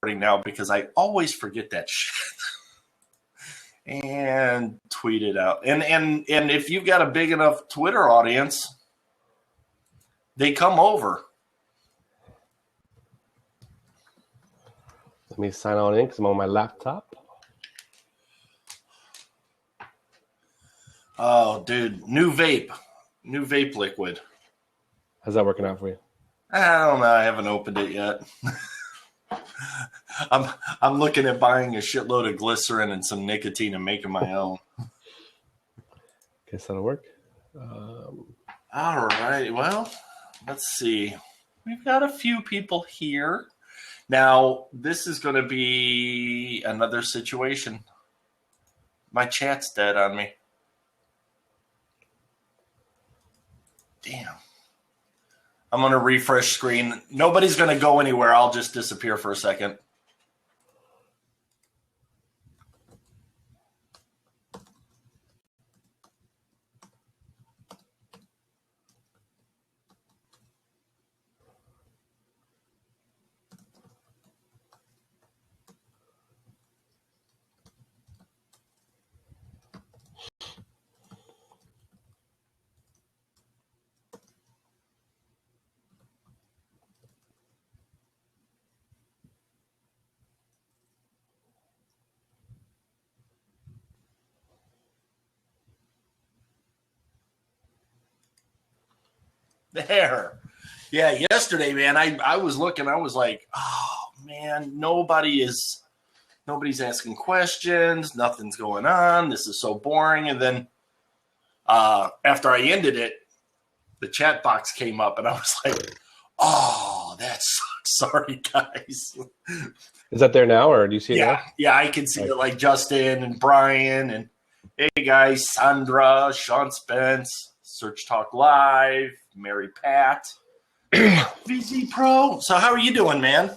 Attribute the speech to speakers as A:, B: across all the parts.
A: now because I always forget that shit. And tweet it out. And if you've got a big enough Twitter audience, they come over.
B: Let me sign on in because I'm on my laptop.
A: Oh, dude, new vape liquid.
B: How's that working out for you?
A: I don't know. I haven't opened it yet. I'm looking at buying a shitload of glycerin and some nicotine and making my own.
B: Guess that'll work.
A: All right. Well, let's see. We've got a few people here. Now, this is going to be another situation. My chat's dead on me. Damn. I'm going to refresh screen. Nobody's going to go anywhere. I'll just disappear for a second. There. Yeah, yesterday, man, I was looking, I was like, oh, man, nobody's asking questions. Nothing's going on. This is so boring. And then after I ended it, the chat box came up, and I was like, oh, that sucks. Sorry, guys.
B: Is that there now, or do you see it now?
A: Yeah, I can see it, like Justin and Brian and, hey, guys, Sandra, Sean Spence, Search Talk Live, Mary Pat, VZ Pro. So how are you doing, man?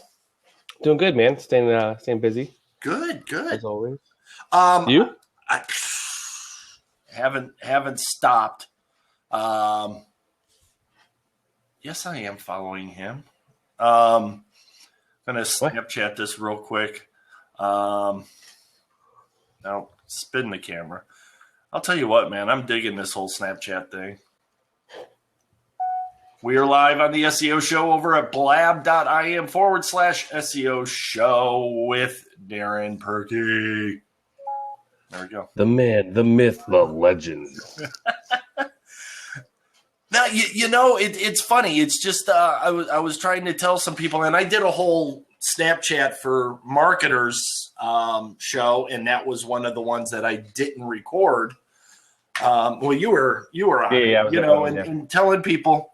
B: Doing good, man. Staying busy.
A: Good.
B: As always.
A: You? I haven't stopped. Yes, I am following him. I'm gonna Snapchat this real quick. Now spin the camera. I'll tell you what, man. I'm digging this whole Snapchat thing. We are live on the SEO Show over at blab.im/SEO Show with Darin Pirkey. There we go.
B: The man, the myth, the legend.
A: Now, it's funny. It's just I was trying to tell some people, and I did a whole Snapchat for marketers show, and that was one of the ones that I didn't record. Well, you were on, and telling people,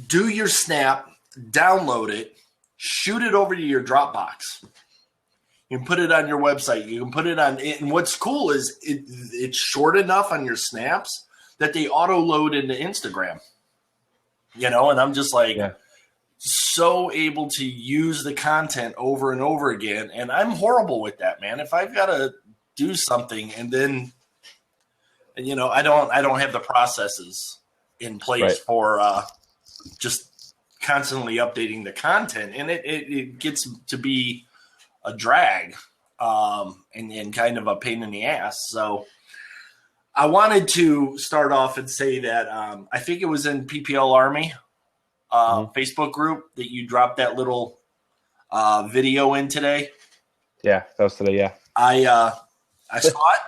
A: do your Snap, download it, shoot it over to your Dropbox. You can put it on your website. You can put it on. And what's cool is it's short enough on your snaps that they auto load into Instagram. And I'm just like so able to use the content over and over again. And I'm horrible with that, man. If I've got to do something and then, I don't have the processes in place for just constantly updating the content, and it gets to be a drag and kind of a pain in the ass. So I wanted to start off and say that I think it was in PPL Army Facebook group that you dropped that little video in today.
B: Yeah, that was today. Yeah,
A: I saw it.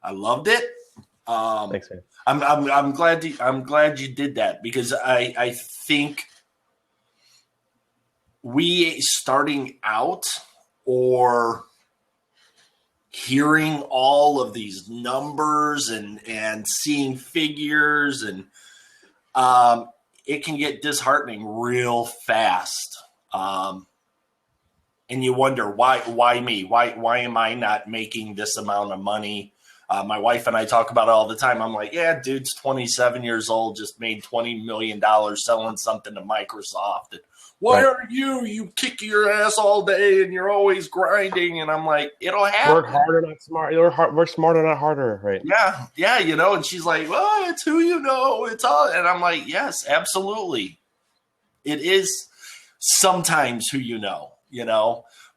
A: I loved it.
B: Thanks, man.
A: I'm glad you did that, because I think we starting out or hearing all of these numbers and seeing figures and it can get disheartening real fast. And you wonder why me? Why am I not making this amount of money? My wife and I talk about it all the time. I'm like, yeah, dude's 27 years old, just made $20 million selling something to Microsoft. And why are you kick your ass all day and you're always grinding? And I'm like, it'll happen.
B: Work harder, not smart. Work smarter, not harder, right?
A: Yeah, and she's like, well, it's who you know. It's all. And I'm like, yes, absolutely. It is. sometimes who you know.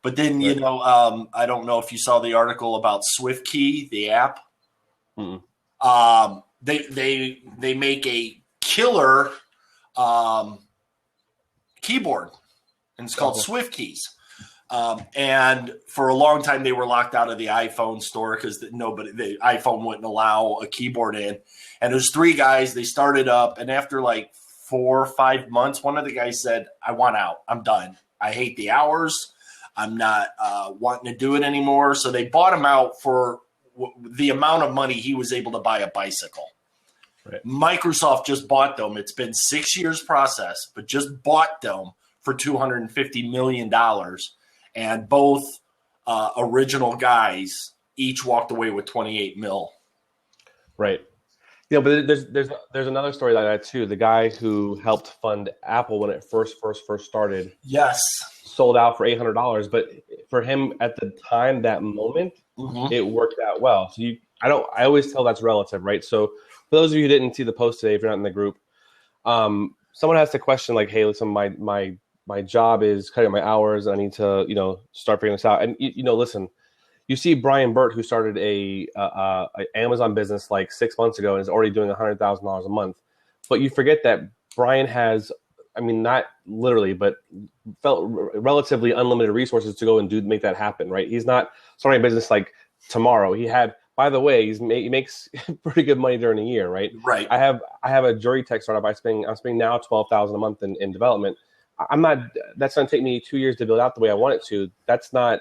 A: But then, I don't know if you saw the article about SwiftKey, the app. They make a killer keyboard, and it's called SwiftKeys. And for a long time, they were locked out of the iPhone store because the iPhone wouldn't allow a keyboard in. And there's 3 guys. They started up, and after like 4 or 5 months, one of the guys said, "I want out. I'm done. I hate the hours. I'm not wanting to do it anymore." So they bought him out for the amount of money he was able to buy a bicycle. Right. Microsoft just bought them. It's been 6 years process, but just bought them for $250 million. And both original guys each walked away with 28 mil.
B: Right. But there's another story like that too. The guy who helped fund Apple when it first started.
A: Yes. Sold
B: out for $800, but for him at the time, that moment, it worked out well. So I always tell that's relative, right? So for those of you who didn't see the post today, if you're not in the group, someone has to question like, "Hey, listen, my job is cutting my hours. I need to, start figuring this out." And listen, you see Brian Burt, who started a Amazon business like 6 months ago and is already doing $100,000 a month. But you forget that Brian has, not literally, but felt relatively unlimited resources to go and make that happen, right? He's not starting a business like tomorrow. By the way, he makes pretty good money during the year, right?
A: Right.
B: I have a jury tech startup. I'm spending now $12,000 a month in development. That's going to take me 2 years to build out the way I want it to. That's not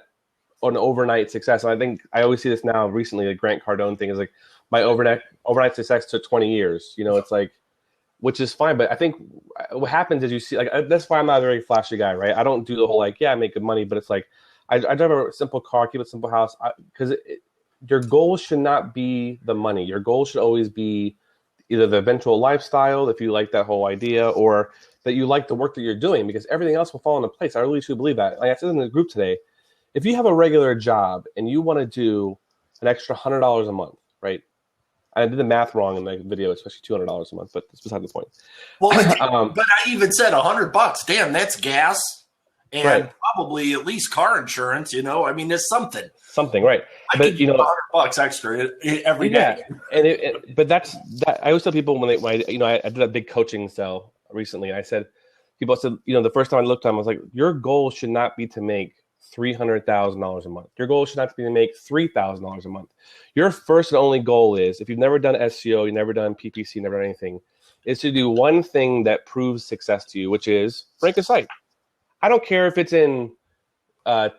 B: an overnight success. And I think I always see this now recently, the Grant Cardone thing is like my overnight success took 20 years, it's like, which is fine. But I think what happens is you see, like, that's why I'm not a very flashy guy, right? I don't do the whole, I make good money, but it's like, I drive a simple car, keep a simple house, because your goal should not be the money. Your goal should always be either the eventual lifestyle, if you like that whole idea, or that you like the work that you're doing, because everything else will fall into place. I really truly believe that. Like I said in the group today, if you have a regular job and you want to do an extra $100 a month, right? I did the math wrong in the video, especially $200 a month, but that's beside the point.
A: Well, but I even said $100. Damn, that's gas and probably at least car insurance. It's something.
B: Something, right?
A: I could do $100 extra every day.
B: And but that's that. I always tell people when I did a big coaching sell recently. I said, people said, the first time I looked at them, I was like, your goal should not be to make $300,000 a month. Your goal should not be to make $3,000 a month. Your first and only goal is, if you've never done SEO, you've never done PPC, never done anything, is to do one thing that proves success to you, which is rank a site. I don't care if it's in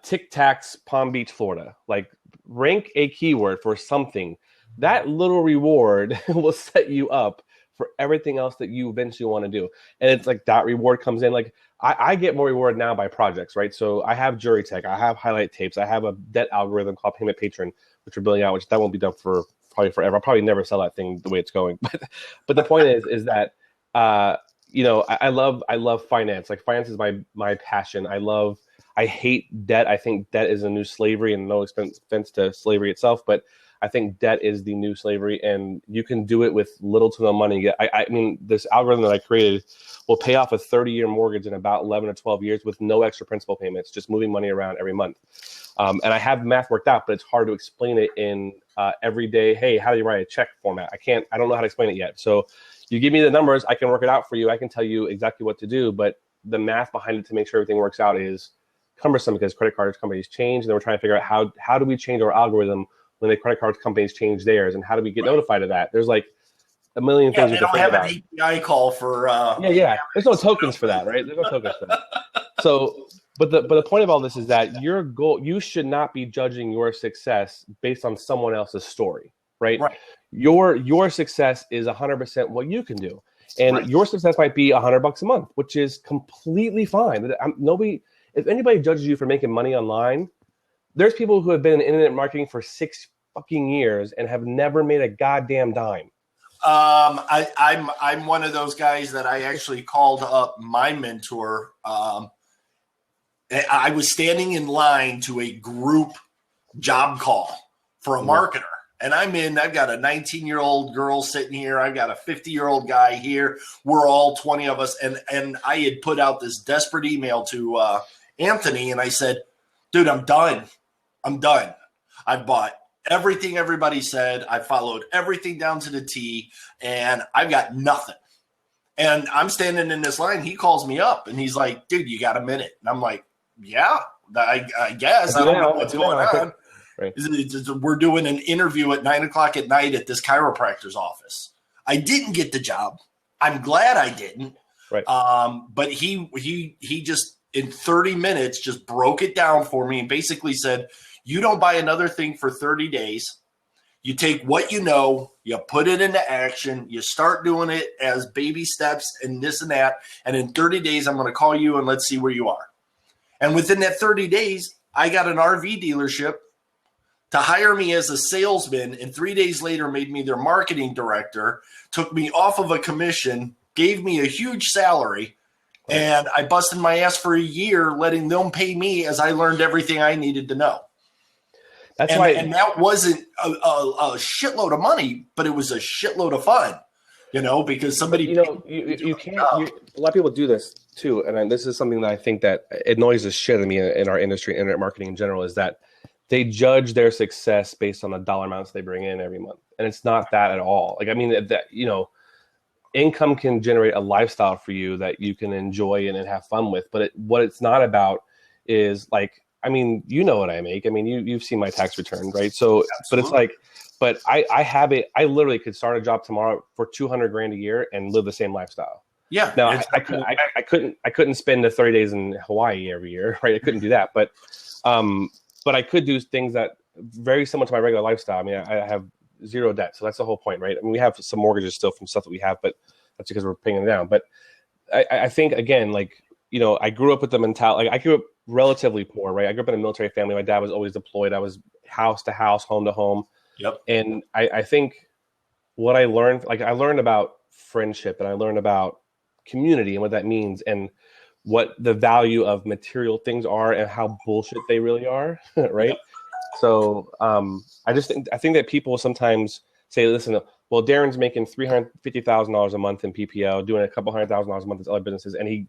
B: Tic Tac's Palm Beach, Florida. Like, rank a keyword for something. That little reward will set you up for everything else that you eventually want to do. And it's like that reward comes in. Like, I get more reward now by projects, right? So I have jury tech, I have highlight tapes, I have a debt algorithm called Payment Patron, which we're building out, which that won't be done for probably forever. I'll probably never sell that thing the way it's going. But the point is that I love finance. Like, finance is my passion. I hate debt. I think debt is a new slavery, and no offense to slavery itself, but I think debt is the new slavery, and you can do it with little to no money. This algorithm that I created will pay off a 30-year mortgage in about 11 or 12 years with no extra principal payments, just moving money around every month. And I have math worked out, but it's hard to explain it in everyday, hey, how do you write a check format? I don't know how to explain it yet. So you give me the numbers, I can work it out for you. I can tell you exactly what to do, but the math behind it to make sure everything works out is cumbersome because credit card companies change, and then we're trying to figure out how do we change our algorithm when the credit card companies change theirs, and how do we get notified of that? There's like a million things you can think about.
A: They don't have an API call for.
B: There's no tokens for that, right? There's no tokens for that. So, but the point of all this is that your goal, you should not be judging your success based on someone else's story, right?
A: Right.
B: Your success is 100% what you can do, and your success might be $100 a month, which is completely fine. If anybody judges you for making money online, there's people who have been in internet marketing for 6 fucking years and have never made a goddamn dime.
A: I'm one of those guys that I actually called up my mentor. I was standing in line to a group job call for a marketer, And I've got a 19-year-old girl sitting here. I've got a 50-year-old guy here. We're all 20 of us. And I had put out this desperate email to Anthony, and I said, dude, I'm done. I've bought everything everybody said. I followed everything down to the T, and I've got nothing. And I'm standing in this line. He calls me up, and he's like, dude, you got a minute? And I'm like, yeah, I guess. I don't know what's going on.
B: Right.
A: We're doing an interview at 9:00 at night at this chiropractor's office. I didn't get the job. I'm glad I didn't.
B: Right.
A: But he just in 30 minutes just broke it down for me and basically said, you don't buy another thing for 30 days. You take what you know, you put it into action, you start doing it as baby steps and this and that. And in 30 days, I'm going to call you and let's see where you are. And within that 30 days, I got an RV dealership to hire me as a salesman, and 3 days later made me their marketing director, took me off of a commission, gave me a huge salary, and I busted my ass for a year letting them pay me as I learned everything I needed to know. And that wasn't a shitload of money, but it was a shitload of fun, because somebody.
B: You can't. A lot of people do this too, and this is something that I think that annoys the shit out of me in our industry, internet marketing in general, is that they judge their success based on the dollar amounts they bring in every month, and it's not that at all. Income can generate a lifestyle for you that you can enjoy and have fun with, but what it's not about is you know what I make. You've seen my tax return, right? So,
A: absolutely.
B: But I have it. I literally could start a job tomorrow for $200,000 a year and live the same lifestyle.
A: Yeah.
B: Now I couldn't spend the 30 days in Hawaii every year, right? I couldn't do that, but I could do things that very similar to my regular lifestyle. I have zero debt, so that's the whole point, right? We have some mortgages still from stuff that we have, but that's because we're paying them down. But I think again, I grew up with the mentality. I grew up relatively poor, right? I grew up in a military family. My dad was always deployed. I was house to house, home to home.
A: Yep.
B: And I think what I learned, I learned about friendship, and I learned about community and what that means, and what the value of material things are and how bullshit they really are, right? Yep. So I think that people sometimes say, listen, well, Darin's making $350,000 a month in PPL, doing a couple $100,000 a month in other businesses, and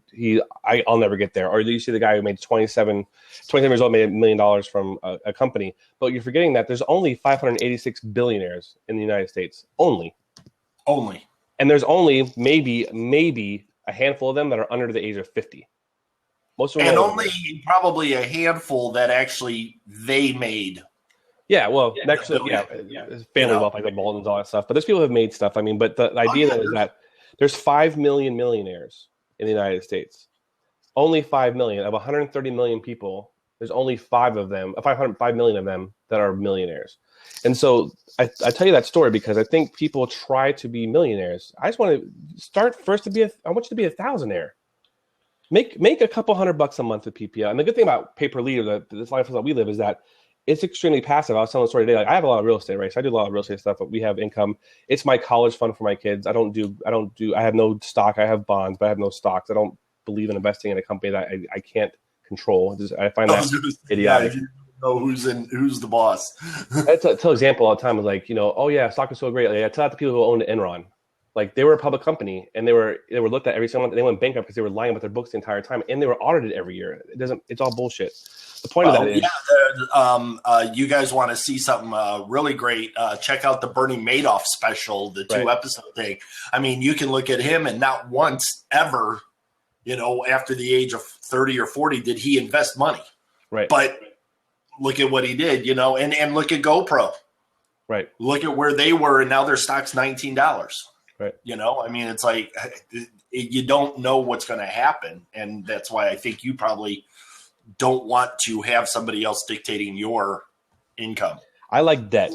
B: I'll never get there. Or you see the guy who made 27 years old, made $1 million from a company, but you're forgetting that there's only 586 billionaires in the United States, only, and there's only maybe a handful of them that are under the age of 50. Most of them,
A: and probably a handful that actually they made.
B: Yeah, well, family wealth, like the Baldwins, all that stuff. But there's people who have made stuff. But the idea is that there's 5 million millionaires in the United States. Only 5 million of 130 million people. There's only 5 million of them that are millionaires. And so I tell you that story because I think people try to be millionaires. I just want to start first I want you to be a thousandaire. Make a couple $100 a month with PPL. And the good thing about pay-per-lead, this lifestyle that we live, is that it's extremely passive. I was telling the story today. I have a lot of real estate, right? So I do a lot of real estate stuff, but we have income. It's my college fund for my kids. I have no stock. I have bonds, but I have no stocks. I don't believe in investing in a company that I can't control. I find that idiotic.
A: You know who's the boss.
B: I tell example all the time. Is stock is so great. I tell out the people who owned Enron. They were a public company, and they were looked at every single month. They went bankrupt because they were lying about their books the entire time, and they were audited every year. It's all bullshit. The point of that is,
A: you guys want to see something really great? Check out the Bernie Madoff special, the 2-episode thing. You can look at him, and not once ever, after the age of 30 or 40, did he invest money.
B: Right.
A: But look at what he did, and look at GoPro.
B: Right.
A: Look at where they were, and now their stock's $19.
B: Right.
A: It's like you don't know what's going to happen, and that's why I think you probably don't want to have somebody else dictating your income.
B: I like debt.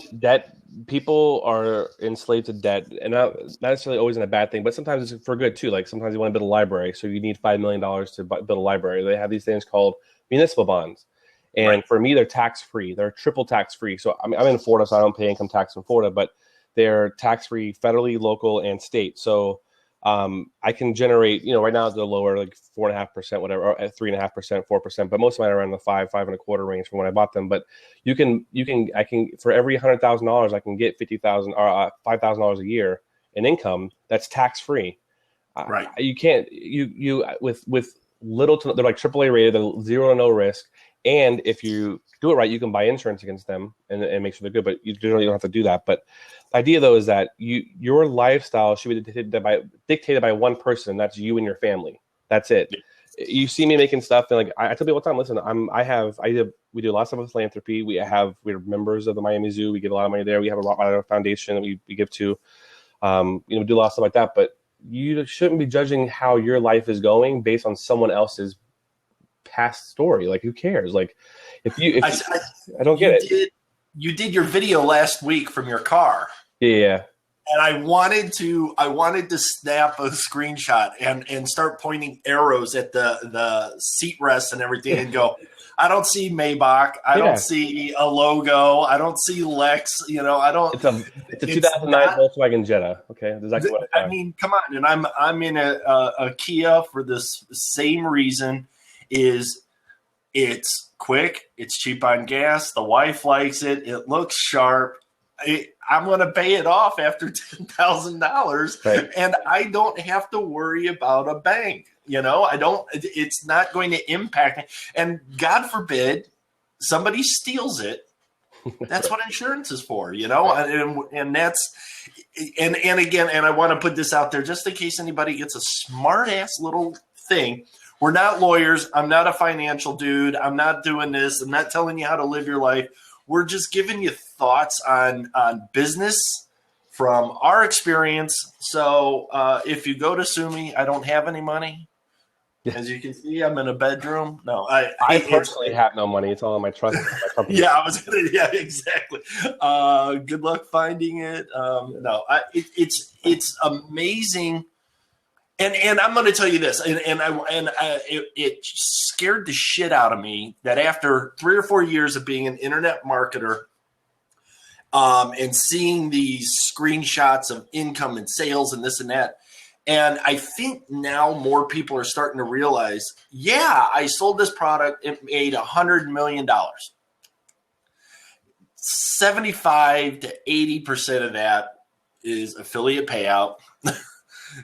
B: People are enslaved to debt, and not necessarily always in a bad thing, but sometimes it's for good too. Sometimes you want to build a library, so you need $5 million to build a library. They have these things called municipal bonds, and for me, they're tax-free. They're triple tax-free. So I'm in Florida, so I don't pay income tax in Florida, but they're tax-free federally, local, and state. So I can generate, right now they're lower, like 4.5%, whatever, or at 3.5%, 4%, but most of mine are around the 5.25 range from when I bought them. But I can, for every $100,000, I can get $50,000 or $5,000 a year in income that's tax free.
A: Right.
B: You can't, with little to, they're like AAA rated, they're 0 to no risk. And if you do it right, you can buy insurance against them and make sure they're good, but you generally don't have to do that. But the idea, though, is that your lifestyle should be dictated by one person. That's you and your family. That's it. Yeah. You see me making stuff, and like I tell people all the time, listen, we do a lot of stuff with philanthropy. We're members of the Miami Zoo. We give a lot of money there. We have a lot of foundation that we give to. We do a lot of stuff like that. But you shouldn't be judging how your life is going based on someone else's past story. Like, who cares? Like, I don't get it.
A: You did your video last week from your car.
B: Yeah.
A: And I wanted to snap a screenshot and start pointing arrows at the seat rests and everything and go, I don't see Maybach. I don't see a logo. I don't see Lex. I don't.
B: It's a 2009 Volkswagen Jetta. Okay, that's exactly what
A: I mean. Come on, and I'm in a Kia for this same reason. It's quick. It's cheap on gas. The wife likes it. It looks sharp. I'm going to pay it off after $10,000, right. And I don't have to worry about a bank. I don't. It's not going to impact me. And God forbid somebody steals it. That's what insurance is for. Right. And that's and again. And I want to put this out there just in case anybody gets a smart ass little thing. We're not lawyers. I'm not a financial dude. I'm not doing this. I'm not telling you how to live your life. We're just giving you thoughts on business from our experience. So if you go to sue me, I don't have any money. As you can see, I'm in a bedroom. No,
B: I personally have no money. It's all in my trust. My company.
A: Yeah, exactly. Good luck finding it. No, it's amazing. And I'm going to tell you this, it scared the shit out of me that after 3 or 4 years of being an internet marketer, and seeing these screenshots of income and sales and this and that, and I think now more people are starting to realize, I sold this product, it made $100 million. 75 to 80% of that is affiliate payout.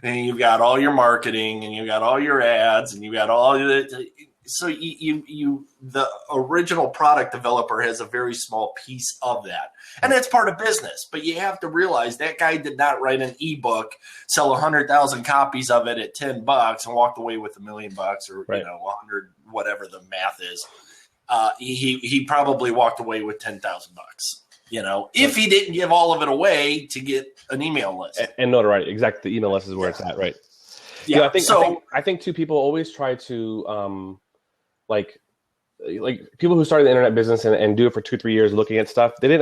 A: And you've got all your marketing, and you've got all your ads, and you've got all the. So the original product developer has a very small piece of that, and that's part of business. But you have to realize that guy did not write an ebook, sell 100,000 copies of it at $10, and walked away with $1 million or
B: right.
A: 100, whatever the math is. He probably walked away with $10,000. If he didn't give all of it away to get an email list
B: and notoriety. Exactly, the email list is where it's at, right?
A: Yeah,
B: I think too. People always try to like people who started the internet business and do it for 2-3 years, looking at stuff. They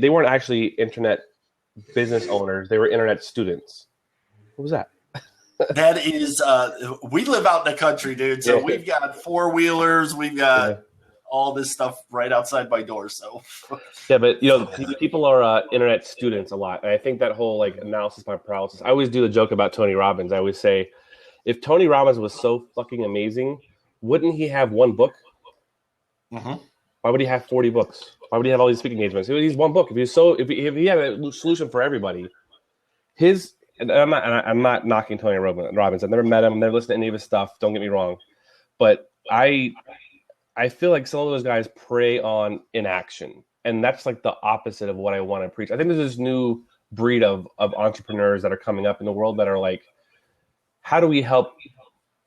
B: weren't actually internet business owners. They were internet students. What was that?
A: That is, we live out in the country, dude. So we've got 4-wheelers. We've got. All this stuff right outside my door. So
B: yeah, but people are internet students a lot. And I think that whole analysis by paralysis. I always do the joke about Tony Robbins. I always say, if Tony Robbins was so fucking amazing, wouldn't he have one book?
A: Mm-hmm.
B: Why would he have 40 books? Why would he have all these speaking engagements? He's one book. If he had a solution for everybody, and I'm not knocking Tony Robbins. I've never met him. I've never listened to any of his stuff. Don't get me wrong, but I feel like some of those guys prey on inaction, and that's like the opposite of what I want to preach. I think there's this new breed of entrepreneurs that are coming up in the world that are like, how do we help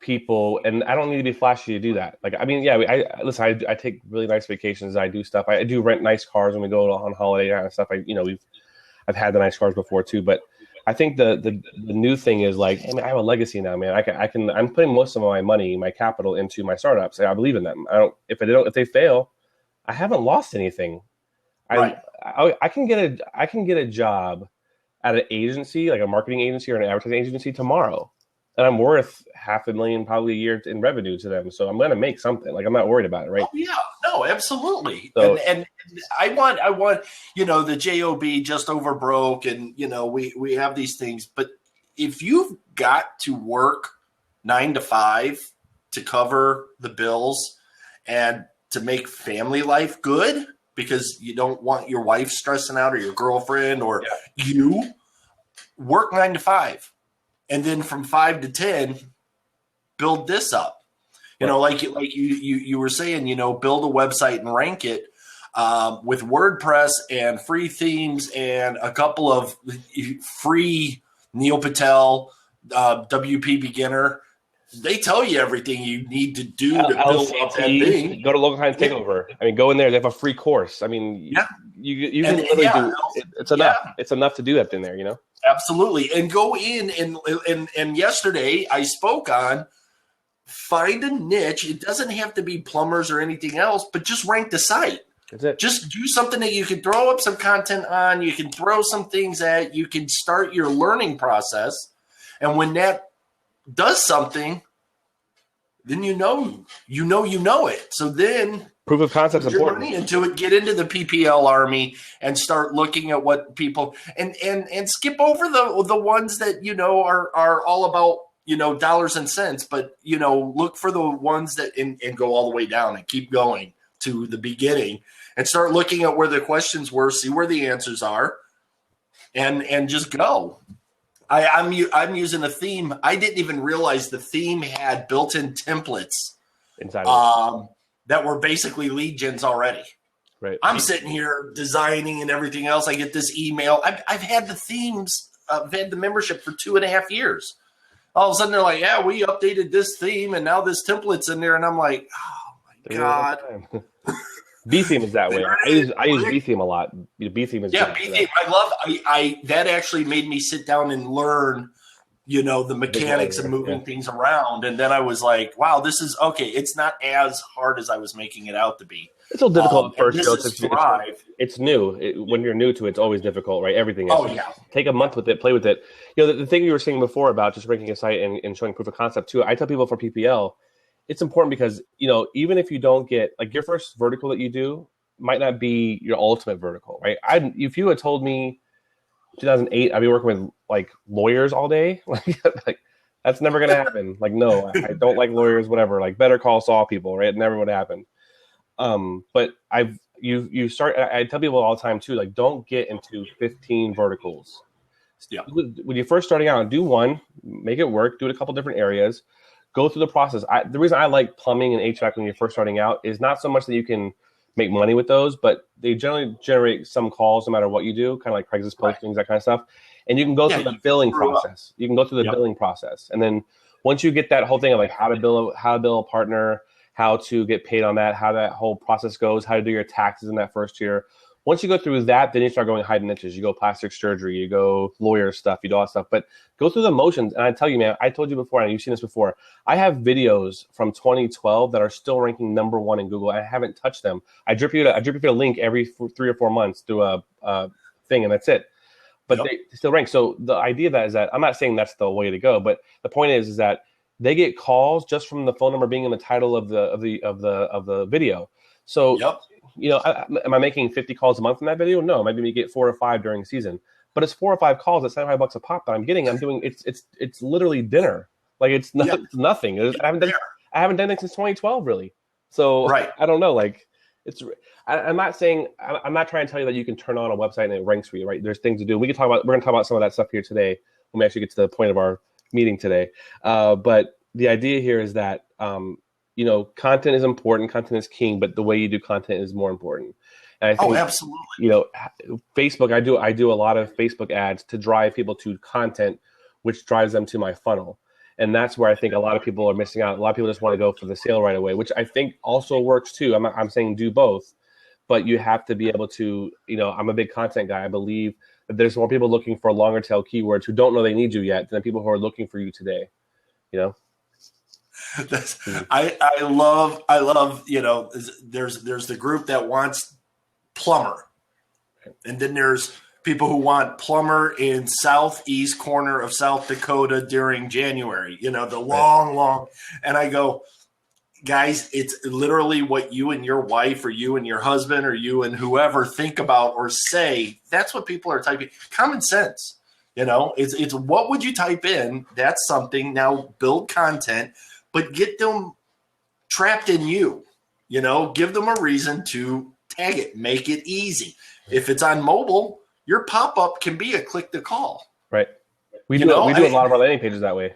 B: people? And I don't need to be flashy to do that. I take really nice vacations. I do stuff. I do rent nice cars when we go on holiday and stuff. I've had the nice cars before too, but I think the new thing is I have a legacy now, man. I'm putting most of my money, my capital into my startups. I believe in them. If they fail, I haven't lost anything.
A: Right.
B: I can get a job at an agency, like a marketing agency or an advertising agency tomorrow, and I'm worth $500,000 probably a year in revenue to them. So I'm going to make something. I'm not worried about it, right?
A: Oh, yeah, no, absolutely.
B: So,
A: and I want the job just over broke, and we have these things, but if you've got to work 9 to 5 to cover the bills and to make family life good, because you don't want your wife stressing out or your girlfriend or you, work 9 to 5. And then from 5 to 10, build this up. You know, like you were saying, you know, build a website and rank it with WordPress and free themes and a couple of free Neil Patel, WP Beginner. They tell you everything you need to do to build up that thing.
B: Go to Local Client Takeover. I mean, go in there. They have a free course. I mean, you can literally do. It's enough. It's enough to do that in there. You know.
A: Absolutely, and go in and yesterday I spoke on find a niche. It doesn't have to be plumbers or anything else, but just rank the site.
B: That's it.
A: Just do something that you can throw up some content on. You can throw some things at. You can start your learning process, and when that does something, then you know it. So then
B: proof of concept is important.
A: Money into it, get into the PPL army and start looking at what people and skip over the ones that you know are all about, you know, dollars and cents, but you know, look for the ones that and go all the way down and keep going to the beginning and start looking at where the questions were, see where the answers are, and just go. I'm using a theme. I didn't even realize the theme had built-in templates
B: inside
A: that were basically lead gens already.
B: Right.
A: I'm sitting here designing and everything else. I get this email. I've had the themes. I've had the membership for 2.5 years. All of a sudden they're like, yeah, we updated this theme and now this template's in there. And I'm like, oh my God.
B: B theme is that way. I use B theme a lot. B theme is
A: B theme. I that actually made me sit down and learn, you know, the mechanics of moving things around. And then I was like, wow, this is okay. It's not as hard as I was making it out to be.
B: It's a little difficult at first.
A: It's
B: new. When you're new to it, it's always difficult, right? Everything is.
A: Oh, yeah.
B: Take a month with it, play with it. You know, the thing you were saying before about just ranking a site and showing proof of concept too, I tell people for PPL, it's important because, you know, even if you don't get, like, your first vertical that you do might not be your ultimate vertical, right? If you had told me 2008 I'd be working with, like, lawyers all day, like that's never going to happen. Like, no, I don't like lawyers, whatever. Like, Better Call Saul people, right? It never would happen. But I tell people all the time too, like, don't get into 15 verticals.
A: Yeah.
B: When you're first starting out, do one, make it work, do it a couple different areas, go through the process. The reason I like plumbing and HVAC when you're first starting out is not so much that you can make money with those, but they generally generate some calls no matter what you do, kind of like Craigslist postings, that kind of stuff. And you can go through the billing process. You can go through the billing process. And then once you get that whole thing of like how to bill a partner, how to get paid on that, how that whole process goes, how to do your taxes in that first year. Once you go through that, then you start going hidden niches. You go plastic surgery, you go lawyer stuff, you do all that stuff. But go through the motions. And I tell you, man, I told you before, and you've seen this before, I have videos from 2012 that are still ranking #1 in Google. I haven't touched them. I drip you a link every 3 or 4 months through a thing, and that's it. But they still rank. So the idea of that is that I'm not saying that's the way to go, but the point is that they get calls just from the phone number being in the title of the video. So, you know, am I making 50 calls a month in that video? No, maybe we get 4 or 5 during the season. But it's 4 or 5 calls at $75 a pop that I'm getting. I'm doing it's literally dinner. Like it's nothing. I haven't done it since 2012 really. So I don't know. Like I'm not saying I'm not trying to tell you that you can turn on a website and it ranks for you. Right? There's things to do. We're going to talk about some of that stuff here today when we actually get to the point of our meeting today. But the idea here is that, you know, content is important. Content is king, but the way you do content is more important. And I think,
A: absolutely.
B: You know, Facebook, I do a lot of Facebook ads to drive people to content, which drives them to my funnel. And that's where I think a lot of people are missing out. A lot of people just want to go for the sale right away, which I think also works too. I'm saying do both, but you have to be able to, you know, I'm a big content guy. I believe that there's more people looking for longer tail keywords who don't know they need you yet than people who are looking for you today, you know?
A: I love, you know, there's the group that wants plumber, and then there's people who want plumber in southeast corner of South Dakota during January, you know, the long, and I go, guys, it's literally what you and your wife or you and your husband or you and whoever think about or say. That's what people are typing. Common sense. It's what would you type in? That's something. Now build content, but get them trapped in you. Give them a reason to tag it. Make it easy. If it's on mobile, your pop-up can be a click to call.
B: Right. We do a lot of our landing pages that way.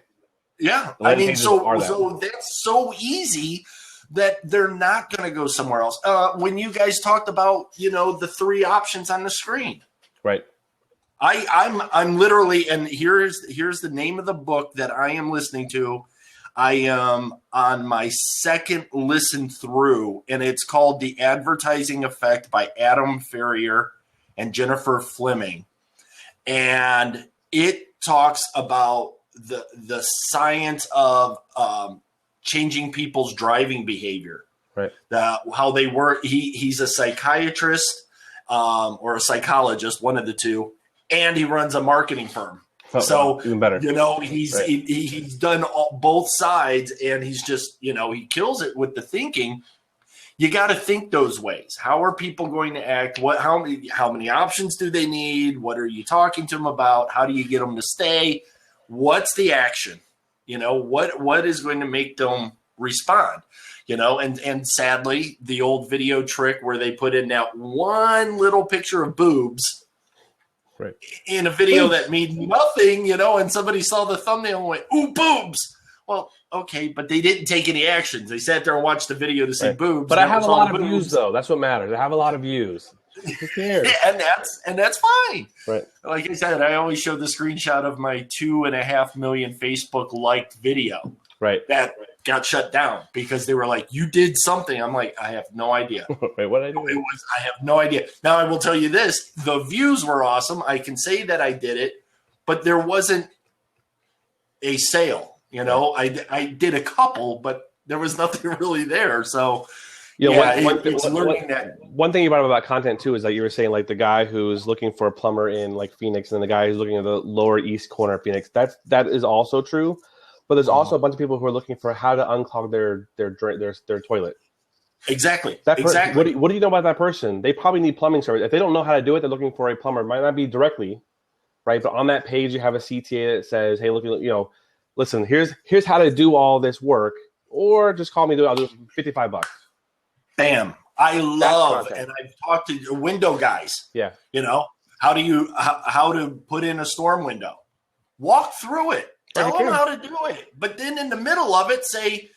A: Yeah. I mean, so that's so easy that they're not going to go somewhere else. When you guys talked about, the 3 options on the screen.
B: Right.
A: I'm literally, and here's the name of the book that I am listening to. I am on my second listen through, and it's called The Advertising Effect by Adam Farrier and Jennifer Fleming. And it talks about the science of changing people's driving behavior.
B: Right.
A: How they work. He's a psychiatrist or a psychologist, one of the two, and he runs a marketing firm. So
B: even better.
A: He's done both sides, and he's just he kills it with the thinking. You got to think those ways. How are people going to act? How many options do they need? What are you talking to them about? How do you get them to stay? What's the action? What is going to make them respond? And sadly, the old video trick where they put in that one little picture of boobs.
B: Right.
A: In a video that made nothing, and somebody saw the thumbnail and went, "Ooh, boobs." Well, okay, but they didn't take any actions. They sat there and watched the video to see boobs.
B: But I have a lot of views, though. That's what matters. I have a lot of views. Who cares?
A: and that's fine.
B: Right.
A: Like I said, I always show the screenshot of my 2.5 million Facebook liked video.
B: Right.
A: That got shut down because they were like, "You did something." I'm like, I have no idea.
B: Wait, what did I do?
A: I have no idea. Now I will tell you this: the views were awesome. I can say that I did it, but there wasn't a sale. I did a couple, but there was nothing really there. So one thing you brought up about content too is that you were saying like the guy who's looking for a plumber in like Phoenix and the guy who's looking at the lower east corner of Phoenix. That is also true. But there's also a bunch of people who are looking for how to unclog their toilet. Exactly.
B: Exactly. What do you know about that person? They probably need plumbing service. If they don't know how to do it, they're looking for a plumber. It might not be directly, right? But on that page, you have a CTA that says, "Hey, look, listen, here's how to do all this work," or just call me. I'll do it for $55.
A: Bam! I love, and I've talked to window guys.
B: Yeah.
A: How to put in a storm window? Walk through it. Tell them how to do it. But then in the middle of it, say,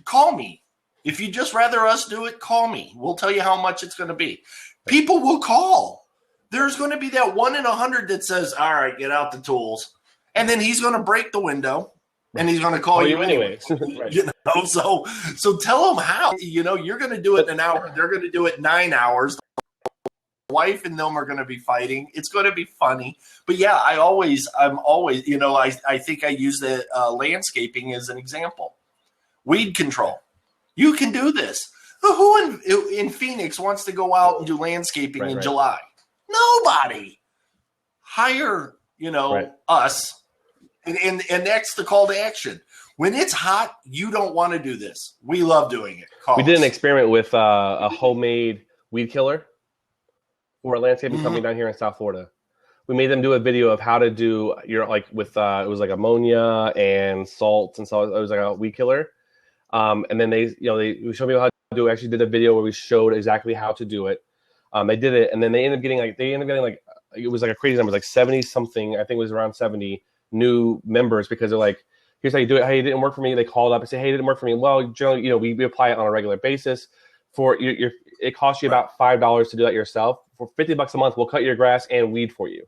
A: "Call me. If you'd just rather us do it, call me. We'll tell you how much it's going to be." People will call. There's going to be that 1 in 100 that says, "All right, get out the tools." And then he's going to break the window and he's going to call you anyway.
B: Right.
A: So tell them how. You're going to do it in an hour. They're going to do it 9 hours. Wife and them are going to be fighting. It's going to be funny. But yeah, I'm always, I think I use the landscaping as an example. Weed control. You can do this. Who in Phoenix wants to go out and do landscaping in July? Nobody. Hire, us. And that's the call to action. When it's hot, you don't want to do this. We love doing it.
B: We did an experiment with a homemade weed killer for a landscaping company down here in South Florida. We made them do a video of how to do it was like ammonia and salts and so it was like a weed killer. And then they showed me how to do it. Actually did a video where we showed exactly how to do it. They did it, and then they ended up getting it was like a crazy number, like 70 something. I think it was around 70 new members because they're like, "Here's how you do it. Hey, it didn't work for me." They called up and say, "Hey, it didn't work for me." Well, generally, we apply it on a regular basis. It costs you about $5 to do that yourself. For $50 a month, we'll cut your grass and weed for you.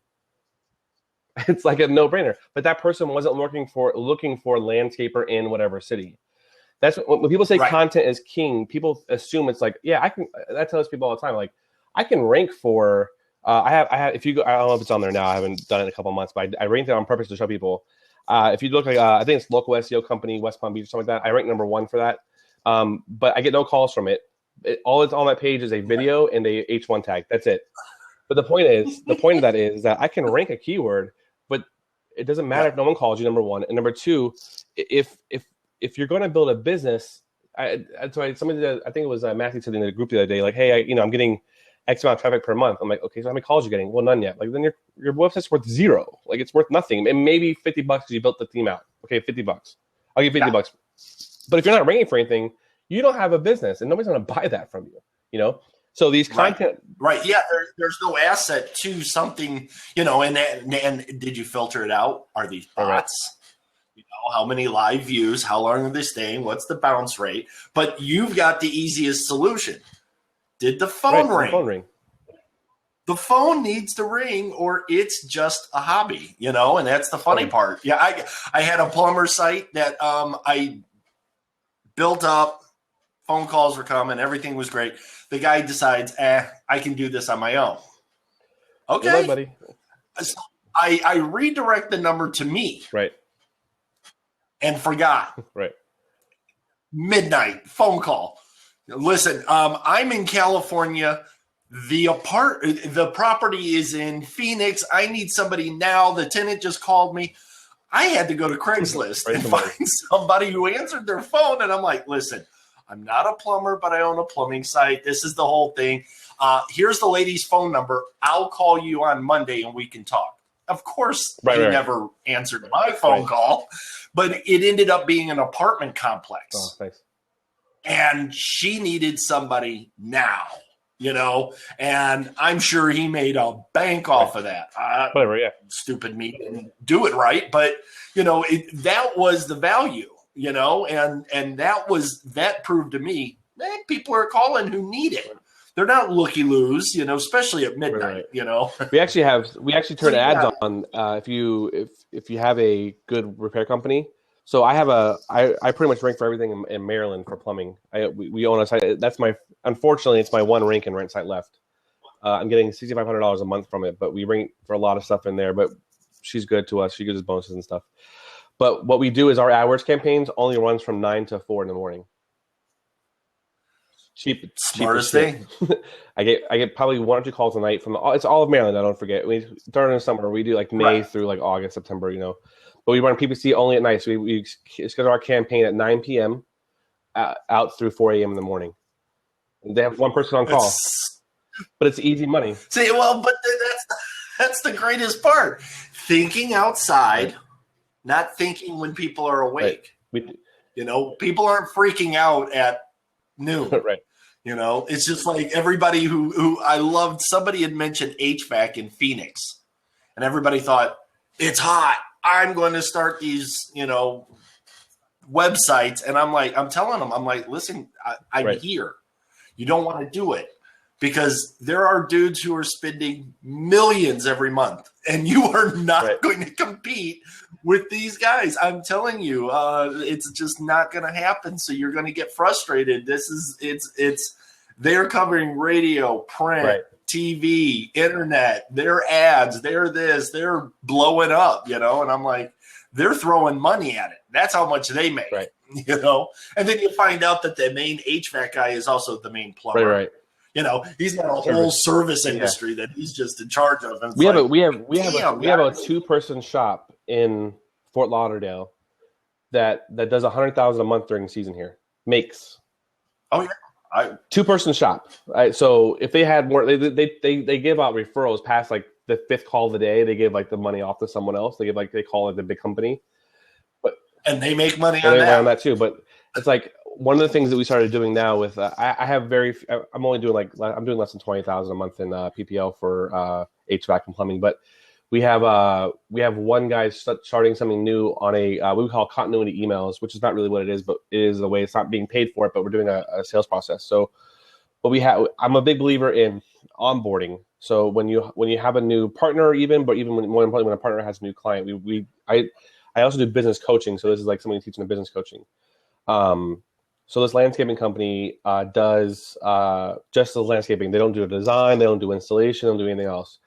B: It's like a no-brainer. But that person wasn't looking for a landscaper in whatever city. That's when people say content is king. People assume it's like, yeah, I can. I tell those people all the time, like, I can rank for. I have. If you go, I don't know if it's on there now. I haven't done it in a couple of months, but I ranked it on purpose to show people. If you look like, I think it's local SEO company, West Palm Beach, or something like that. I rank number 1 for that. But I get no calls from it. All it's on that page is a video and a H1 tag. That's it. But the point of that is that I can rank a keyword, but it doesn't matter if no one calls you. Number 1, and number 2, if you're going to build a business, I think it was Matthew said in the group the other day, like, hey, I'm getting X amount of traffic per month. I'm like, okay, so how many calls are you getting? Well, none yet. Like, then your website's worth zero. Like, it's worth nothing. And maybe $50 because you built the theme out. Okay, $50. I'll give you $50. But if you're not ranking for anything, you don't have a business, and nobody's going to buy that from you. You know. So these content,
A: right? Yeah, there's no asset to something. You know, and did you filter it out? Are these bots? You know, how many live views? How long are they staying? What's the bounce rate? But you've got the easiest solution. Did the phone ring?
B: The phone ring.
A: The phone needs to ring, or it's just a hobby, you know, and that's the funny part. Yeah, I had a plumber site that I built up. Phone calls were coming. Everything was great. The guy decides, I can do this on my own. Okay.
B: Good luck, buddy.
A: So I redirect the number to me.
B: Right.
A: And forgot.
B: Right.
A: Midnight phone call. Listen, I'm in California. The property is in Phoenix. I need somebody now. The tenant just called me. I had to go to Craigslist and find somebody who answered their phone. And I'm like, listen, I'm not a plumber, but I own a plumbing site. This is the whole thing. Here's the lady's phone number. I'll call you on Monday and we can talk. Of course, they never answered my phone call, but it ended up being an apartment complex.
B: Oh, thanks.
A: And she needed somebody now, you know, and I'm sure he made a bank off of that. Stupid me didn't do it right, but, you know, that was the value, you know, and that proved to me, people are calling who need it. They're not looky-loos, you know, especially at midnight, you know.
B: We actually turn ads on if you have a good repair company. So I pretty much rank for everything in Maryland for plumbing. We own a site. Unfortunately, it's my one rank and rent site left. I'm getting $6,500 a month from it, but we rank for a lot of stuff in there. But she's good to us. She gives us bonuses and stuff. But what we do is our AdWords campaigns only runs from 9 to 4 in the morning.
A: Smartest thing.
B: I get probably 1 or 2 calls a night it's all of Maryland. I don't forget. During the summer we do like May through like August, September, you know. But we run PPC only at night. So we schedule our campaign at 9 p.m. Out through 4 a.m. in the morning. And they have one person on call, but it's easy money.
A: See, well, but that's the greatest part. Thinking outside, not thinking when people are awake. You know, people aren't freaking out at noon.
B: Right.
A: You know, it's just like everybody who I loved. Somebody had mentioned HVAC in Phoenix, and everybody thought it's hot. I'm going to start these, you know, websites. And I'm telling them, I'm like, listen, I'm here. You don't want to do it because there are dudes who are spending millions every month and you are not going to compete with these guys. I'm telling you, it's just not going to happen. So you're going to get frustrated. They're covering radio, print, TV, internet, their ads, they're blowing up, you know, and I'm like, they're throwing money at it. That's how much they make, you know, and then you find out that the main HVAC guy is also the main plumber.
B: Right.
A: You know, he's got a whole service industry that he's just in charge of. And
B: we have a 2-person shop in Fort Lauderdale that does $100,000 a month during the season here. Makes.
A: Oh yeah.
B: 2-person shop. So if they had more, they give out referrals past like the 5th call of the day. They give like the money off to someone else. They call it the big company,
A: and they make money on that
B: too. But it's like one of the things that we started doing now with I'm doing less than 20,000 a month in PPL for HVAC and plumbing, but we have one guy starting something new on a what we call continuity emails, which is not really what it is, but it is the way it's not being paid for it, but we're doing a sales process. So I'm a big believer in onboarding. So when you have a new partner, but more importantly, when a partner has a new client, I also do business coaching. So this is like somebody teaching a business coaching. So this landscaping company does just the landscaping. They don't do a design, they don't do installation, they don't do anything else.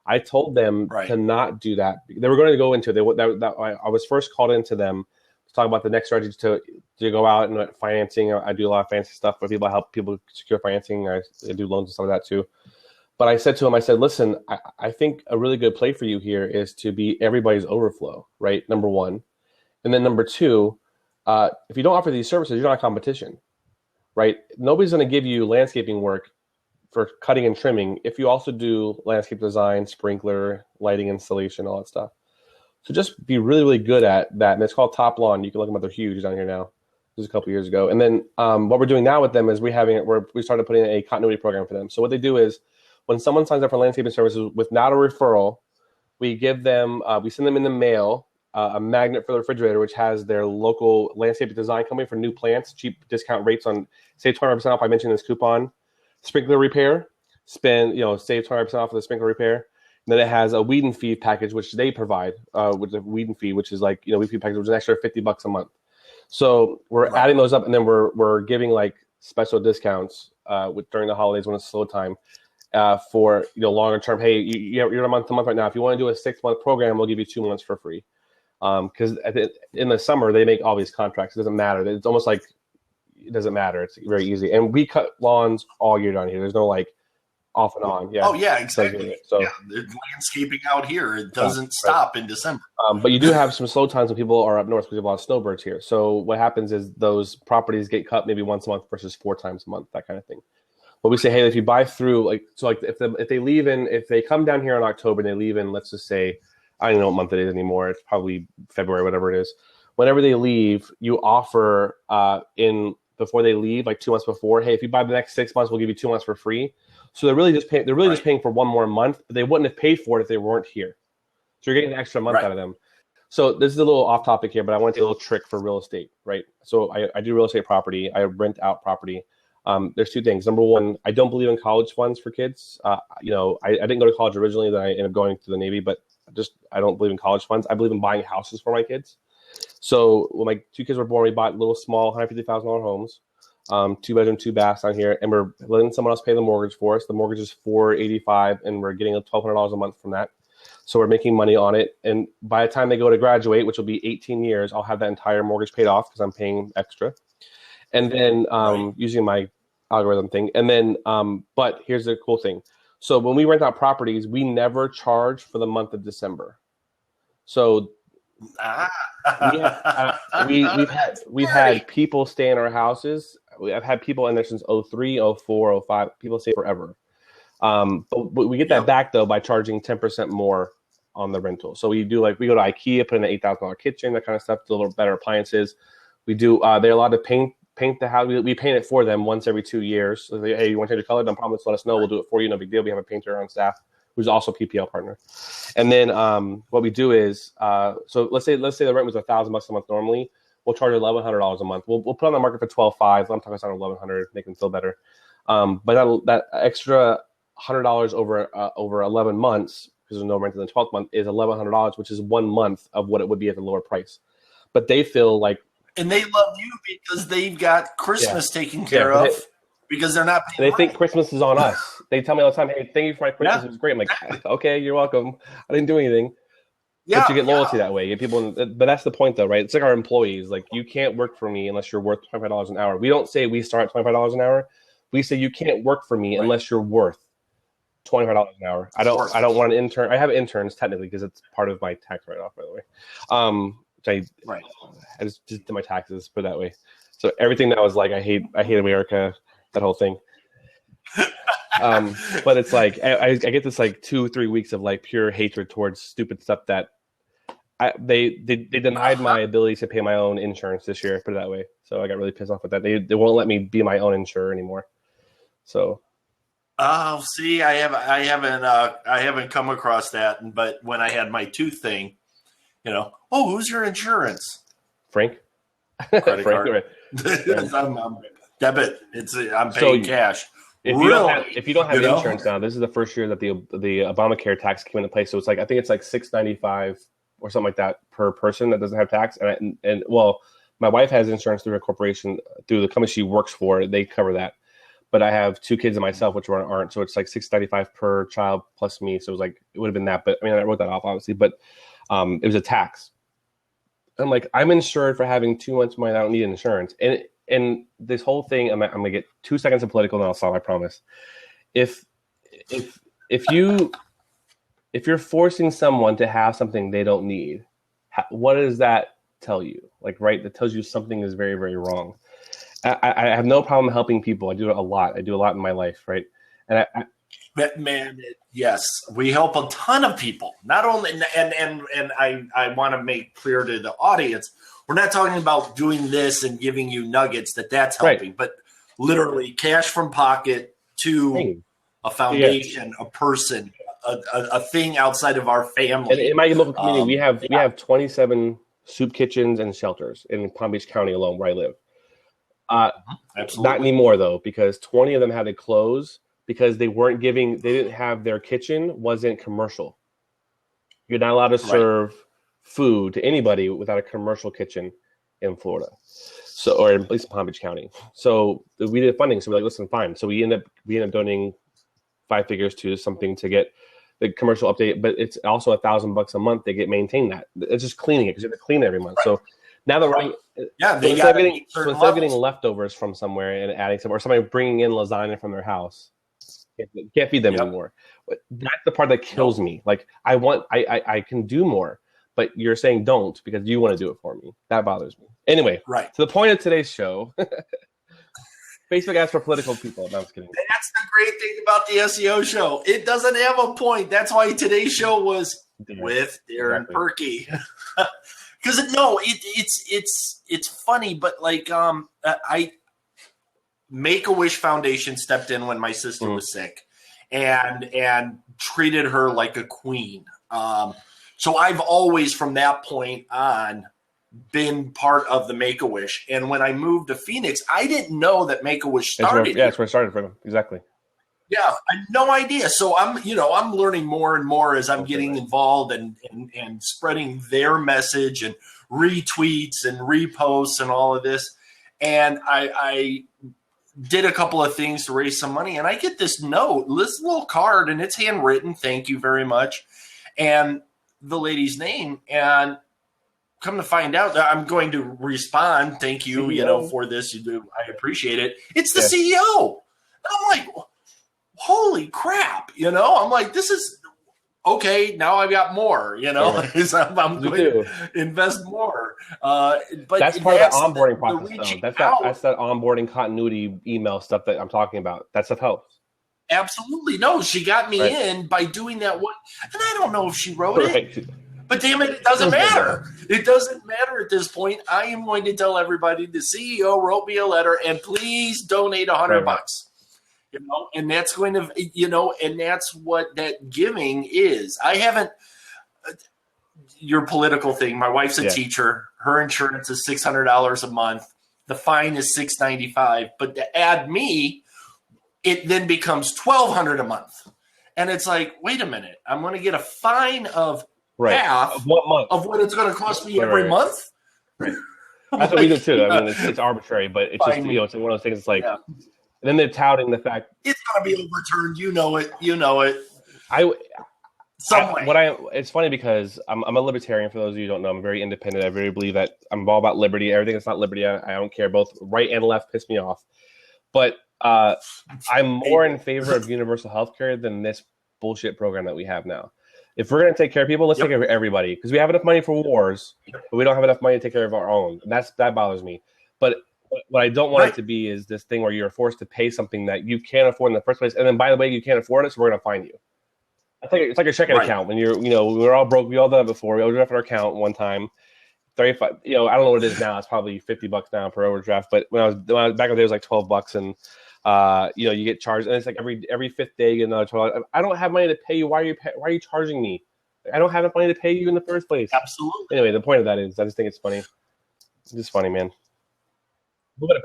B: I told them to not do that. They were going to go into I was first called into them to talk about the next strategy to go out and financing. I do a lot of fancy stuff for people. I help people secure financing. I do loans and stuff like that too. But I said to him, listen, I think a really good play for you here is to be everybody's overflow, right? Number one. And then number two, if you don't offer these services, you're not a competition, right? Nobody's going to give you landscaping work for cutting and trimming if you also do landscape design, sprinkler, lighting installation, all that stuff. So just be really, really good at that. And it's called Top Lawn. You can look them up. They're huge down here now. This was a couple years ago. And then what we're doing now with them is we started putting in a continuity program for them. So what they do is when someone signs up for landscaping services without a referral, we give them, we send them in the mail a magnet for the refrigerator, which has their local landscape design company for new plants, cheap discount rates on, say 20% off. I mentioned this coupon. Sprinkler repair, save 20% off of the sprinkler repair. And then it has a weed and feed package, which they provide with the weed and feed, which is like, weed feed package, which is an extra $50 a month. So we're adding those up, and then we're giving like special discounts during the holidays when it's slow time for longer term. Hey, you're a month to month right now. If you want to do a 6-month program, we'll give you 2 months for free. Because in the summer they make all these contracts. It doesn't matter. It's almost like it doesn't matter. It's very easy, and we cut lawns all year down here. There's no like off and on. Yeah.
A: Oh yeah, exactly.
B: So
A: there's landscaping out here. It doesn't stop in December.
B: But you do have some slow times when people are up north because we have a lot of snowbirds here. So what happens is those properties get cut maybe once a month versus 4 times a month, that kind of thing. But we say, hey, if you buy through if they come down here in October and they leave in, let's just say, I don't know what month it is anymore. It's probably February, whatever it is. Whenever they leave, you offer before they leave, like 2 months before, hey, if you buy the next 6 months, we'll give you 2 months for free. So they're really just paying for one more month, but they wouldn't have paid for it if they weren't here. So you're getting an extra month out of them. So this is a little off topic here, but I want to do a little trick for real estate, right? So I do real estate property. I rent out property. There's 2 things. Number one, I don't believe in college funds for kids. I didn't go to college originally, then I ended up going to the Navy, but I don't believe in college funds. I believe in buying houses for my kids. So when my 2 kids were born, we bought little small $150,000 homes, 2-bedroom, 2 baths on here, and we're letting someone else pay the mortgage for us. The mortgage is $485, and we're getting $1,200 a month from that. So we're making money on it. And by the time they go to graduate, which will be 18 years, I'll have that entire mortgage paid off because I'm paying extra. And then using my algorithm thing. And then, but here's the cool thing. So when we rent out properties, we never charge for the month of December. So we've had people stay in our houses. I've had people in there since 03, 04, 05. People stay forever. But we get that back though by charging 10% more on the rental. So we go to IKEA, put in an $8,000 kitchen, that kind of stuff, do a little better appliances. We do. They're allowed to paint the house. We paint it for them once every 2 years. So they, hey, you want to change the color? No problem. Let us know. We'll do it for you. No big deal. We have a painter on staff who's also a PPL partner. And then what we do is, so let's say the rent was $1,000 a month normally. We'll charge $1,100 a month. We'll put on the market for $12,500. I'm talking about $1,100, make them feel better. But that extra $100 over 11 months, because there's no rent in the 12th month, is $1,100, which is 1 month of what it would be at the lower price. But they feel like,
A: and they love you because they've got Christmas taken care of because they're not paying
B: They think Christmas is on us. They tell me all the time, hey, thank you for my Christmas. It was great. I'm like, okay, you're welcome. I didn't do anything. But you get loyalty that way. You get people, but that's the point, though, right? It's like our employees. Like, you can't work for me unless you're worth $25 an hour. We don't say we start at $25 an hour. We say you can't work for me unless you're worth $25 an hour. I don't want an intern. I have interns technically because it's part of my tax write-off, by the way. I just did my taxes, put it that way. So everything that was like, I hate America, that whole thing. But it's like I get this like 2-3 weeks of like pure hatred towards stupid stuff that they denied my ability to pay my own insurance this year, put it that way. So I got really pissed off with that. They won't let me be my own insurer anymore. So.
A: Oh, see, I haven't come across that. But when I had my tooth thing, who's your insurance?
B: Frank.
A: Credit
B: Frank,
A: card.
B: Right.
A: I'm debit. I'm paying cash.
B: If you don't have insurance now, this is the first year that the Obamacare tax came into place. So it's like, I think it's like $695 or something like that per person that doesn't have tax. And my wife has insurance through a corporation, through the company she works for. They cover that. But I have 2 kids and myself, which aren't. So it's like $695 per child plus me. So it was like, it would have been that. But I mean, I wrote that off obviously, but it was a tax. I'm like, I'm insured for having 2 months of money. I don't need insurance. And this whole thing, I'm gonna get 2 seconds of political, and I'll stop. I promise. If you're forcing someone to have something they don't need, what does that tell you? Like, right? That tells you something is very, very wrong. I have no problem helping people. I do it a lot. I do a lot in my life, right? And
A: Man, yes, we help a ton of people. Not only, and I want to make clear to the audience, we're not talking about doing this and giving you nuggets that's helping, but literally cash from pocket to a foundation, a person, a thing outside of our family.
B: And in my local community, we have 27 soup kitchens and shelters in Palm Beach County alone, where I live.
A: Absolutely.
B: Not anymore though, because 20 of them had to close because they didn't have their kitchen wasn't commercial. You're not allowed to serve food to anybody without a commercial kitchen in Florida. So, or at least in Palm Beach County. So we did funding. So we're like, listen, fine. So we end up donating 5 figures to something to get the commercial update, but it's also $1,000 a month. They get maintained that. It's just cleaning it because you have to clean it every month. So now they're running.
A: They
B: instead of getting leftovers from somewhere and adding some, or somebody bringing in lasagna from their house, can't feed them anymore. But that's the part that kills me. Like I can do more, but you're saying don't because you want to do it for me. That bothers me. Anyway, to the point of today's show. Facebook ads for political people. No, I'm just kidding.
A: That's the great thing about the SEO show. It doesn't have a point. That's why today's show was with Darin Pirkey. Because it's funny, but like I Make-A-Wish Foundation stepped in when my sister was sick, and treated her like a queen. So I've always, from that point on, been part of the Make-A-Wish. And when I moved to Phoenix, I didn't know that Make-A-Wish started.
B: That's where it started from. Exactly.
A: Yeah, I had no idea. So I'm learning more and more as I'm getting involved and spreading their message and retweets and reposts and all of this. And I did a couple of things to raise some money, and I get this note, this little card, and it's handwritten. Thank you very much. And the lady's name, and come to find out that I'm going to respond. Thank you, CEO. For this. You do. I appreciate it. It's the CEO. I'm like, holy crap. I'm like, this is okay. Now I've got more, I'm going to invest more. But
B: that's part of the onboarding process, though. That's that onboarding continuity email stuff that I'm talking about. That stuff helps.
A: Absolutely. No, she got me in by doing that one. And I don't know if she wrote it. But damn it doesn't matter. It doesn't matter at this point. I am going to tell everybody the CEO wrote me a letter, and please donate $100. And that's going to, and that's what that giving is. I haven't, your political thing. My wife's a teacher. Her insurance is $600 a month. The fine is $695. But to add me, it then becomes $1,200 a month. And it's like, wait a minute. I'm going to get a fine of half
B: of what
A: it's going to cost me every month.
B: Right. That's what we do too. I mean, it's arbitrary, but it's just it's one of those things. It's like, and then they're touting the fact
A: it's going to be overturned. You know it.
B: It's funny because I'm a libertarian. For those of you who don't know, I'm very independent. I really believe that I'm all about liberty. Everything that's not liberty, I don't care. Both right and left piss me off. But I'm more in favor of universal health care than this bullshit program that we have now. If we're going to take care of people, let's take care of everybody, because we have enough money for wars, but we don't have enough money to take care of our own. And that bothers me. But what I don't want it to be is this thing where you're forced to pay something that you can't afford in the first place. And then, by the way, you can't afford it, so we're going to fine you. It's like a checking account. When we're all broke. We all done it before. We overdrafted our account one time. 35. I don't know what it is now. It's probably $50 now per overdraft. But when I was back in the day, it was like $12, and you get charged, and it's like every fifth day you get another $12. I don't have money to pay you. Why are you charging me? I don't have enough money to pay you in the first place.
A: Absolutely.
B: Anyway, the point of that is, I just think it's funny. It's just funny, man.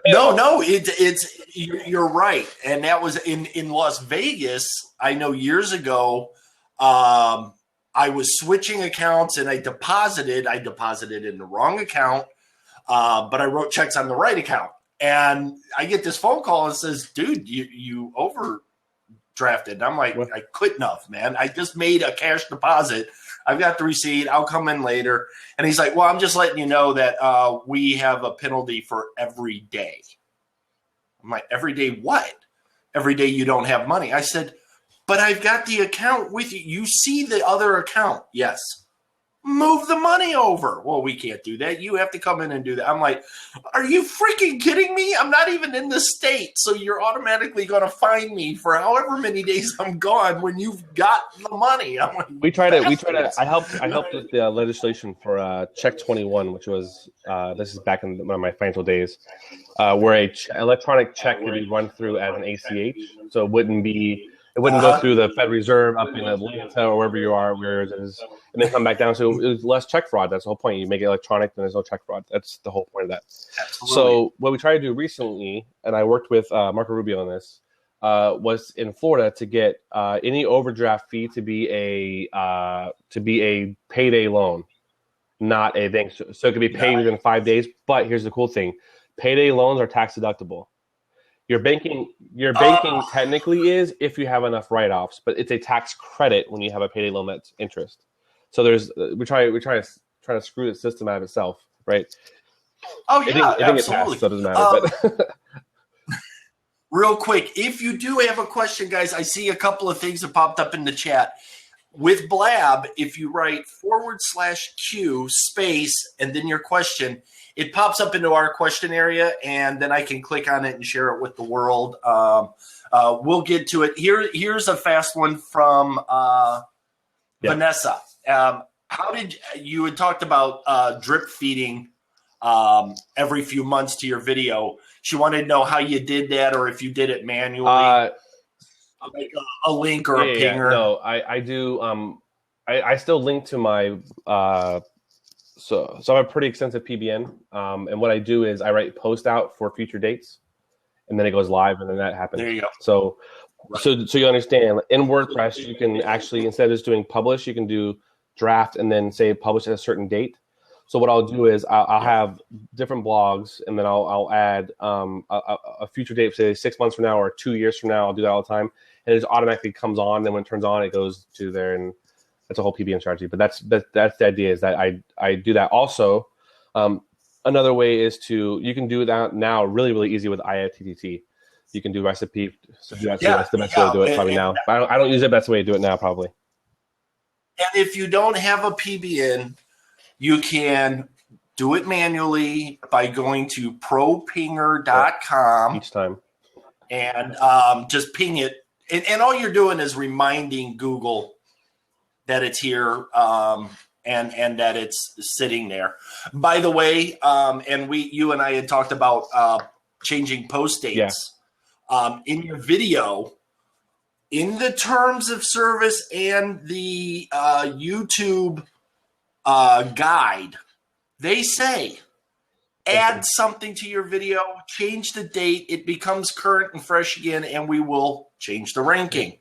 A: No, you're right, and that was in Las Vegas. I know years ago, I was switching accounts, and I deposited in the wrong account, but I wrote checks on the right account. And I get this phone call and says, dude, you overdrafted. And I'm like, I couldn't have, man. I just made a cash deposit. I've got the receipt. I'll come in later. And he's like, well, I'm just letting you know that we have a penalty for every day. I'm like, every day what? Every day you don't have money. I said, but I've got the account with you. You see the other account. Yes. Move the money over. Well, we can't do that. You have to come in and do that. I'm like, are you freaking kidding me? I'm not even in the state, so you're automatically going to fine me for however many days I'm gone when you've got the money. I'm like,
B: we tried to. I helped with the legislation for Check 21, which was this is back in one of my financial days, where electronic check could be run through as an ACH, so it wouldn't go through the Fed Reserve up in Atlanta or wherever you are, where it is, and then come back down. So it was less check fraud. That's the whole point. You make it electronic, then there's no check fraud. That's the whole point of that. Absolutely. So what we tried to do recently, and I worked with Marco Rubio on this, was in Florida to get any overdraft fee to be a payday loan, not a thing. So it could be paid within 5 days. But here's the cool thing: payday loans are tax deductible. Your banking technically is if you have enough write-offs, but it's a tax credit when you have a payday loan that's interest. So we try to screw the system out of itself, right?
A: Oh yeah,
B: I think it passed, so it doesn't matter. But
A: real quick, if you do have a question, guys, I see a couple of things that popped up in the chat. With Blab, if you write /Q space and then your question, it pops up into our question area, and then I can click on it and share it with the world. We'll get to it. Here's a fast one from Vanessa. How did you had talked about drip feeding every few months to your video? She wanted to know how you did that, or if you did it manually, like a link or a pinger.
B: No, I do. I still link to my. So I have a pretty extensive PBN, and what I do is I write post out for future dates, and then it goes live, and then that happens.
A: There you go.
B: So you understand, in WordPress, you can actually, instead of just doing publish, you can do draft and then say publish at a certain date. So what I'll do is I'll have different blogs, and then I'll add a future date, say 6 months from now or 2 years from now. I'll do that all the time, and it just automatically comes on. Then when it turns on, it goes to there, and that's a whole PBN strategy. But that's the idea, is that I do that. Also, another way is you can do that now really, really easy with IFTTT. You can do recipe. So that's the best way to do it probably now. I don't use it. That's the way to do it now probably.
A: And if you don't have a PBN, you can do it manually by going to propinger.com
B: each time
A: and just ping it. And all you're doing is reminding Google that it's here and that it's sitting there. By the way, and you and I had talked about changing post dates. In your video, in the terms of service and the YouTube guide, they say add something to your video, change the date, it becomes current and fresh again, and we will change the ranking.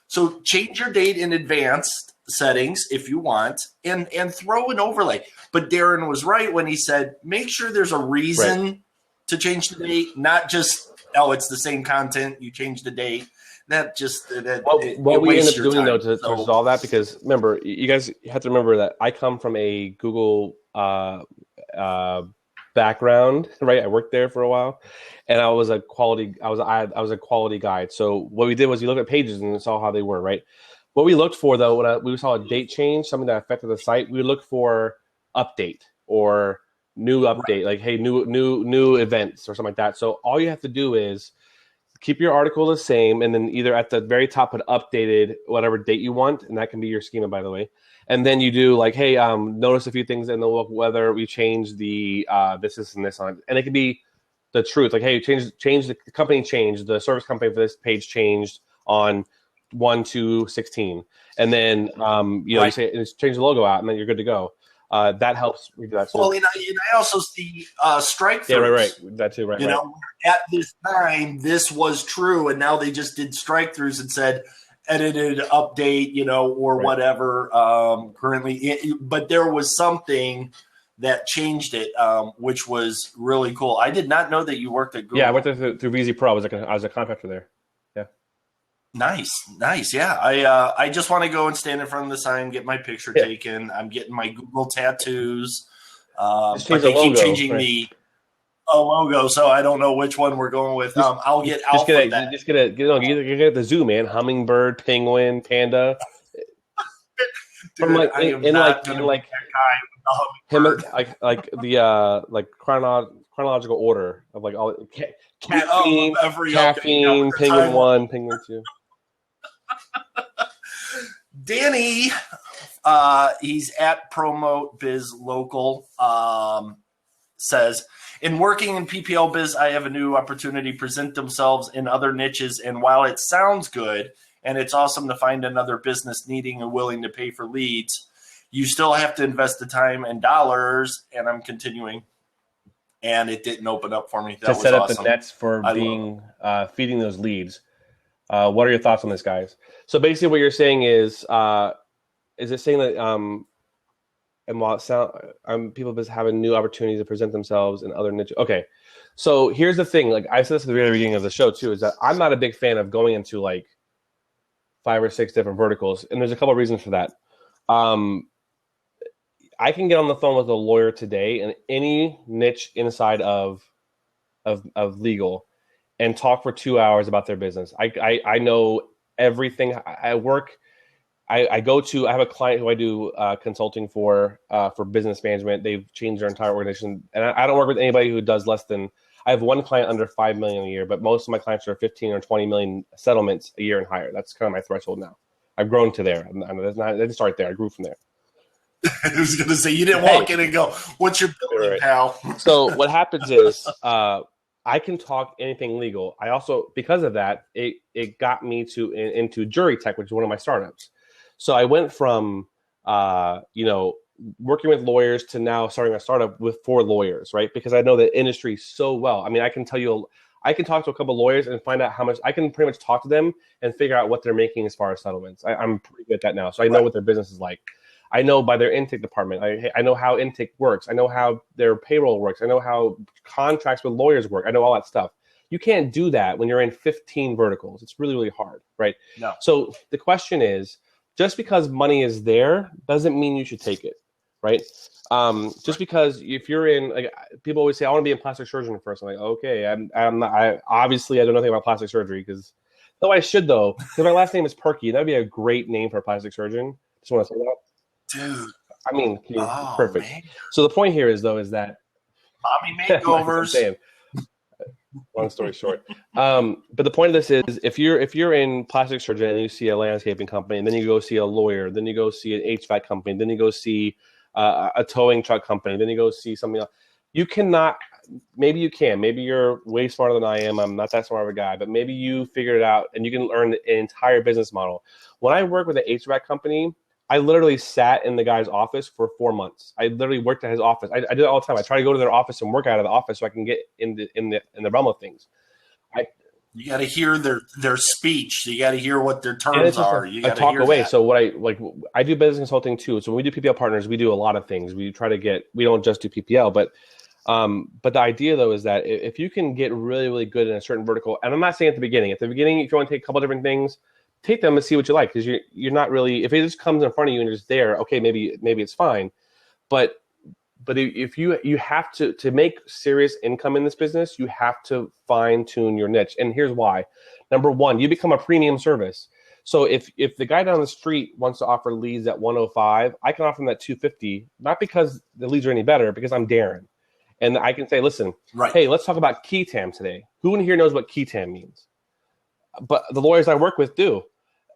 A: So change your date in advanced settings if you want, and throw an overlay. But Darin was right when he said make sure there's a reason to change the date, not just it's the same content, you change the date. That just
B: what we end up doing though to resolve that, because remember, you guys have to remember that I come from a Google background, right? I worked there for a while, and I was a quality guide. So what we did was we looked at pages and saw how they were, right? What we looked for though, when we saw a date change, something that affected the site, we looked for update or new update, like hey, new events or something like that. So all you have to do is keep your article the same, and then either at the very top put updated whatever date you want, and that can be your schema, by the way. And then you do like, hey, notice a few things in the look, whether we change the this and this on it. And it can be the truth, like, hey, change the company changed, the service company for this page changed on 1/2/16, and then you say change the logo out, and then you're good to go. That helps redo that.
A: Well, and I also see strike throughs.
B: Yeah, right. That too, right.
A: You know, at this time, this was true, and now they just did strike throughs and said edited, update, or whatever. Currently, but there was something that changed it, which was really cool. I did not know that you worked at Google.
B: Yeah, I went through VZ Pro. I was a contractor there. Yeah.
A: Nice. Yeah, I just want to go and stand in front of the sign, get my picture taken. I'm getting my Google tattoos. But they keep changing the logo, so I don't know which one we're going with. I'll get Alpha.
B: Just get the zoo, man. Hummingbird, penguin, panda. from
A: Dude,
B: like
A: I am
B: in
A: not
B: like
A: gonna
B: in
A: be
B: like
A: that guy with the
B: him
A: hummingbird.
B: like the like chronological order of like all
A: Yeah,
B: caffeine,
A: every okay, yeah, with
B: caffeine,
A: the
B: penguin
A: timeline.
B: 1, penguin 2.
A: Danny, he's at Promote Biz Local. Says, in working in PPL biz, I have a new opportunity to present themselves in other niches. And while it sounds good and it's awesome to find another business needing and willing to pay for leads, you still have to invest the time and dollars. And I'm continuing. And it didn't open up for me. That
B: To
A: was
B: set up
A: awesome.
B: the nets for being feeding those leads. What are your thoughts on this, guys? So basically what you're saying is it saying that and while it sound, people just have a new opportunity to present themselves in other niches. Okay, so here's the thing. Like I said this at the very beginning of the show too, is that I'm not a big fan of going into like 5 or 6 different verticals, and there's a couple of reasons for that. I can get on the phone with a lawyer today in any niche inside of legal and talk for 2 hours about their business. I know everything. I have a client who I do consulting for business management. They've changed their entire organization, and I don't work with anybody who does less than. I have one client under 5 million a year, but most of my clients are 15 or 20 million settlements a year and higher. That's kind of my threshold now. I've grown to there. I didn't start there. I grew from there.
A: I was going to say, you didn't walk in and go, "What's your billing,
B: right,
A: pal?"
B: So what happens is I can talk anything legal. I also, because of that, it got me into jury tech, which is one of my startups. So I went from, working with lawyers to now starting a startup with 4 lawyers, right? Because I know the industry so well. I mean, I can talk to a couple of lawyers and find out how much. I can pretty much talk to them and figure out what they're making as far as settlements. I'm pretty good at that now. So I know what their business is like. I know by their intake department. I know how intake works. I know how their payroll works. I know how contracts with lawyers work. I know all that stuff. You can't do that when you're in 15 verticals. It's really, really hard, right?
A: No.
B: So the question is, just because money is there doesn't mean you should take it, right? Just because if you're in, like, people always say, I want to be in plastic surgery first. I'm like, okay, I'm not, obviously I don't know anything about plastic surgery though I should though, because my last name is Pirkey. That'd be a great name for a plastic surgeon. Just want to say that.
A: Dude.
B: I mean, perfect.
A: Man.
B: So the point here is that
A: mommy makeovers.
B: Long story short, but the point of this is, if you're in plastic surgery and you see a landscaping company, and then you go see a lawyer, then you go see an HVAC company, then you go see a towing truck company, then you go see something else. You cannot. Maybe you can. Maybe you're way smarter than I am. I'm not that smart of a guy, but maybe you figure it out and you can learn an entire business model. When I work with an HVAC company, I literally sat in the guy's office for 4 months. I literally worked at his office. I do it all the time. I try to go to their office and work out of the office so I can get in the realm of things.
A: You got to hear their speech. You got to hear what their terms are. You got to
B: talk
A: hear
B: away.
A: that.
B: So I do business consulting too. So when we do PPL partners, we do a lot of things. We don't just do PPL, but the idea though is that if you can get really, really good in a certain vertical, and I'm not saying at the beginning, if you want to take a couple different things, take them and see what you like, because you're not really, if it just comes in front of you and you're just there, okay, maybe it's fine, but if you have to make serious income in this business, you have to fine tune your niche. And here's why. Number one, you become a premium service. So if the guy down the street wants to offer leads at 105, I can offer him at 250, not because the leads are any better, because I'm Darin. And I can say, listen, Hey, let's talk about key TAM today. Who in here knows what key TAM means? But the lawyers I work with do.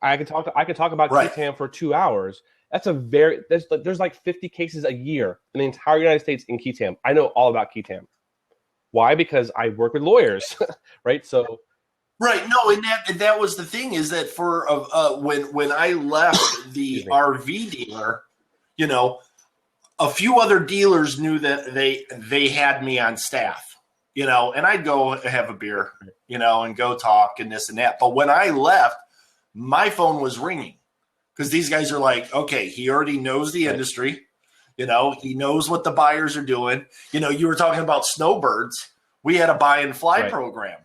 B: I can talk about key TAM for 2 hours. That's there's like 50 cases a year in the entire United States in key TAM. I know all about key TAM. Why? Because I work with lawyers, right? So,
A: right. No, and that was the thing, is that for when I left the RV dealer, a few other dealers knew that they had me on staff, and I'd go have a beer, and go talk and this and that. But when I left, my phone was ringing, because these guys are like, okay, he already knows the industry. He knows what the buyers are doing. You were talking about snowbirds. We had a buy and fly program.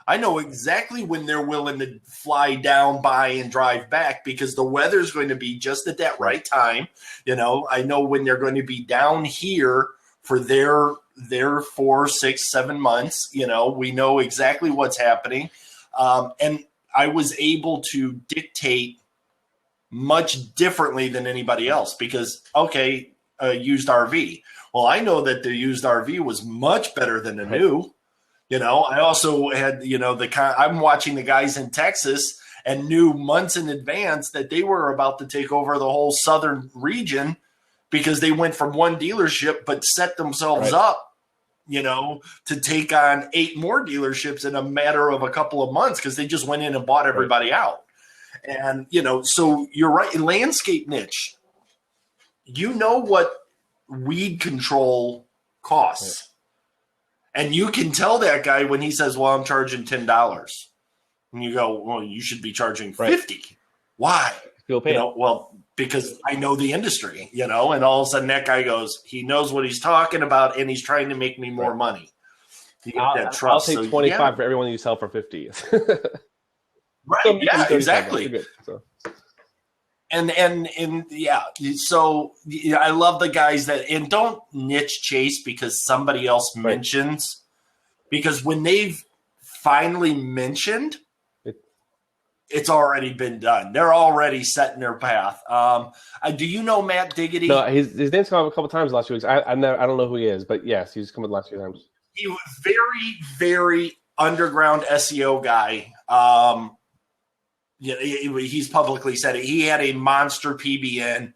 A: I know exactly when they're willing to fly down, buy, and drive back, because the weather's going to be just at that right time. I know when they're going to be down here for their 4, 6, 7 months. We know exactly what's happening. And I was able to dictate much differently than anybody else because, okay, used RV. Well, I know that the used RV was much better than the new. I also had, I'm watching the guys in Texas and knew months in advance that they were about to take over the whole southern region because they went from one dealership but set themselves up, to take on 8 more dealerships in a matter of a couple of months because they just went in and bought everybody out. And, so you're right, landscape niche, what weed control costs. And you can tell that guy when he says, well, I'm charging $10. And you go, well, you should be charging $50. Why? Well, because I know the industry, and all of a sudden that guy goes, he knows what he's talking about and he's trying to make me more money. You get that trust.
B: I'll take 25 for everyone you sell for 50.
A: Right. Yeah, exactly. And so I love the guys that, and don't niche chase because somebody else mentions, because when they've finally mentioned, it's already been done. They're already setting their path. Do you know Matt Diggity?
B: No, his name's come up a couple times the last few weeks. I don't know who he is, but yes, he's come up the last few times.
A: He was very, very underground SEO guy. He's publicly said it. He had a monster PBN.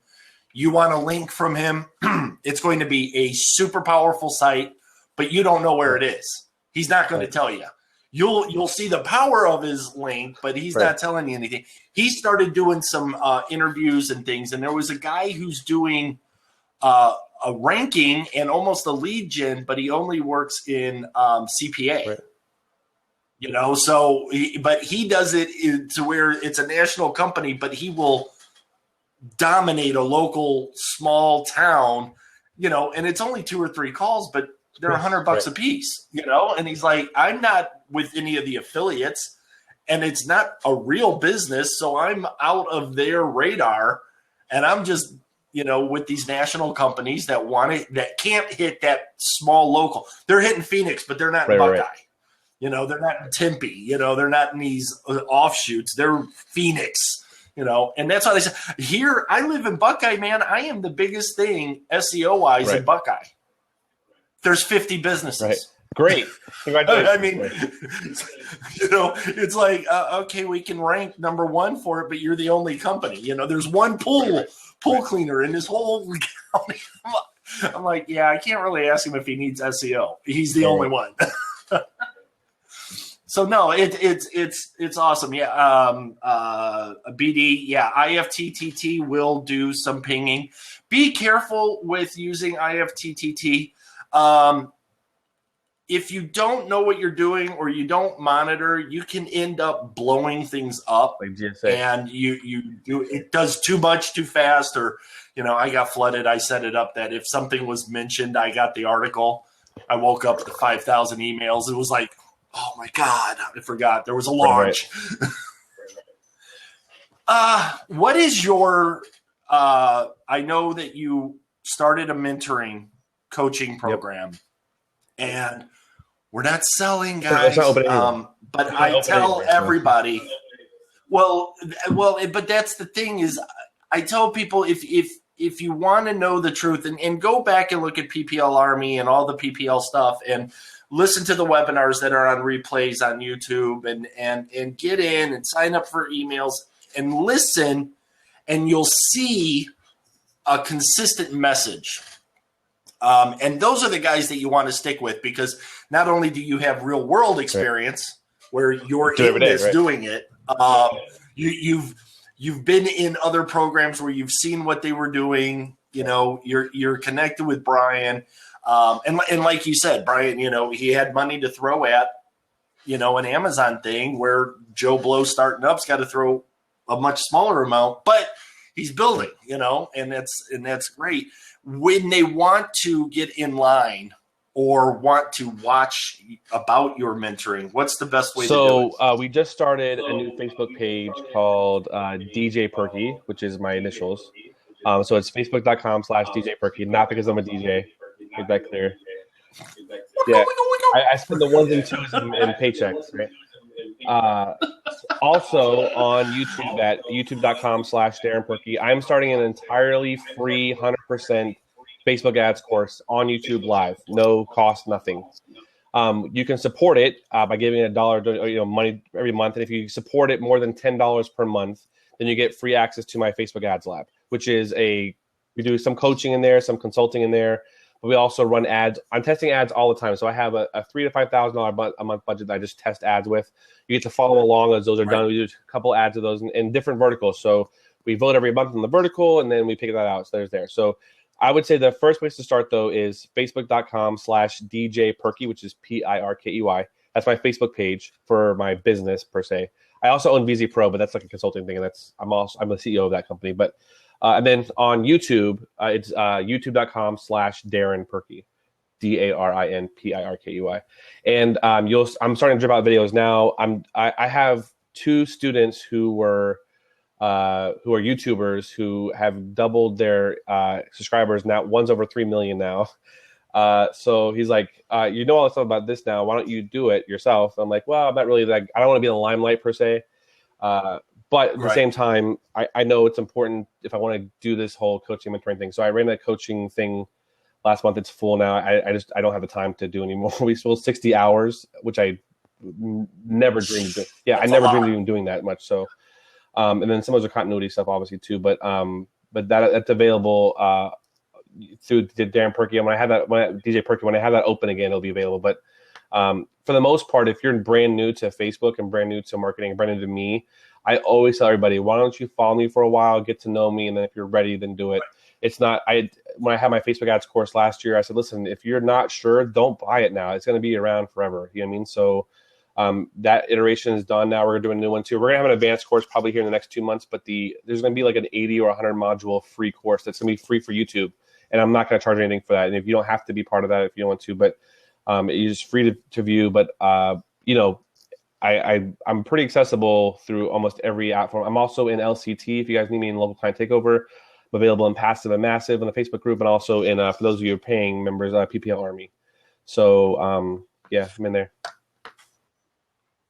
A: You want a link from him, it's going to be a super powerful site, but you don't know where it is. He's not going to tell you. You'll see the power of his link, but he's not telling you anything. He started doing some interviews and things, and there was a guy who's doing a ranking and almost a lead gen, but he only works in CPA.
B: Right.
A: But he does it to where it's a national company, but he will dominate a local small town, and it's only 2 or 3 calls, but they're $100 a piece, and he's like, I'm not with any of the affiliates and it's not a real business. So I'm out of their radar and I'm just, with these national companies that that can't hit that small local. They're hitting Phoenix, but they're not in Buckeye.
B: Right.
A: They're not in Tempe, they're not in these offshoots. They're Phoenix, and that's why they say here, I live in Buckeye, man. I am the biggest thing SEO wise in Buckeye. There's 50 businesses.
B: Right. Great. Congratulations.
A: I mean, it's like, okay, we can rank number 1 for it, but you're the only company. There's one pool cleaner in this whole county. I'm like, yeah, I can't really ask him if he needs SEO. He's the only one. So no, it's awesome. Yeah. BD. Yeah. IFTTT will do some pinging. Be careful with using IFTTT. If you don't know what you're doing or you don't monitor, you can end up blowing things up,
B: like GSA.
A: And it does too much too fast, or I got flooded. I set it up that if something was mentioned, I got the article. I woke up to 5,000 emails. It was like, oh my God, I forgot there was a launch. Right. What is your? I know that you started a mentoring coaching program, and we're not selling, guys. But I tell everybody. Well, but that's the thing is, I tell people if you want to know the truth, and go back and look at PPL Army and all the PPL stuff, and listen to the webinars that are on replays on YouTube, and get in and sign up for emails and listen, and you'll see a consistent message. And those are the guys that you want to stick with, because not only do you have real world experience where you're in this doing it, you've been in other programs where you've seen what they were doing. You're connected with Brian, and like you said, Brian, he had money to throw at, an Amazon thing where Joe Blow starting up's got to throw a much smaller amount, but he's building, and that's great. When they want to get in line or want to watch about your mentoring, what's the best way to do it?
B: We just started a new Facebook page called DJ Pirkey, which is my initials. So it's facebook.com/DJ Pirkey, not because I'm a DJ. Make that clear. Yeah, I spend the 1s and 2s in paychecks, right? Also on YouTube at youtube.com/Darin Pirkey. I'm starting an entirely free 100% Facebook ads course on YouTube Live. No cost, nothing. You can support it by giving $1 money every month. And if you support it more than $10 per month, then you get free access to my Facebook ads lab, which is we do some coaching in there, some consulting in there. But we also run ads. I'm testing ads all the time. So I have a $3,000 to $5,000 a month budget that I just test ads with. You get to follow along as those are done. We do a couple ads of those in different verticals. So we vote every month in the vertical, and then we pick that out. So there's there. So I would say the first place to start, though, is facebook.com/DJ Pirkey, which is Pirkey. That's my Facebook page for my business, per se. I also own VZ Pro, but that's like a consulting thing, and I'm the CEO of that company. But and then on YouTube, it's youtube.com/Darin Pirkey, DarinPirkey. And I'm starting to drip out videos now. I have 2 students who are YouTubers who have doubled their subscribers. Now one's over 3 million now. So he's like, you know all the stuff about this now. Why don't you do it yourself? I'm like, well, I'm not really like, I don't want to be in the limelight per se. But at the same time, I know it's important if I want to do this whole coaching mentoring thing. So I ran that coaching thing last month. It's full now. I don't have the time to do anymore. We sold 60 hours, which I never dreamed of doing. Yeah, I never dreamed of even doing that much. So, and then some of those are continuity stuff, obviously too. But that's available through Darin Pirkey. And when I have that, DJ Pirkey, when I have that open again, it'll be available. But for the most part, if you're brand new to Facebook and brand new to marketing and brand new to me, I always tell everybody, why don't you follow me for a while, get to know me, and then if you're ready, then do it. It's not. When I had my Facebook ads course last year, I said, listen, if you're not sure, don't buy it now. It's going to be around forever. You know what I mean? So that iteration is done. Now we're doing a new one too. We're going to have an advanced course probably here in the next 2 months, but there's going to be like an 80 or 100 module free course that's going to be free for YouTube, and I'm not going to charge anything for that. And if you don't have to be part of that, if you don't want to, but it's free to view. But I'm pretty accessible through almost every app form. I'm also in LCT. If you guys need me in local client takeover, I'm available in Passive and Massive in the Facebook group, and also in for those of you who are paying members, PPL Army. So yeah, I'm in there.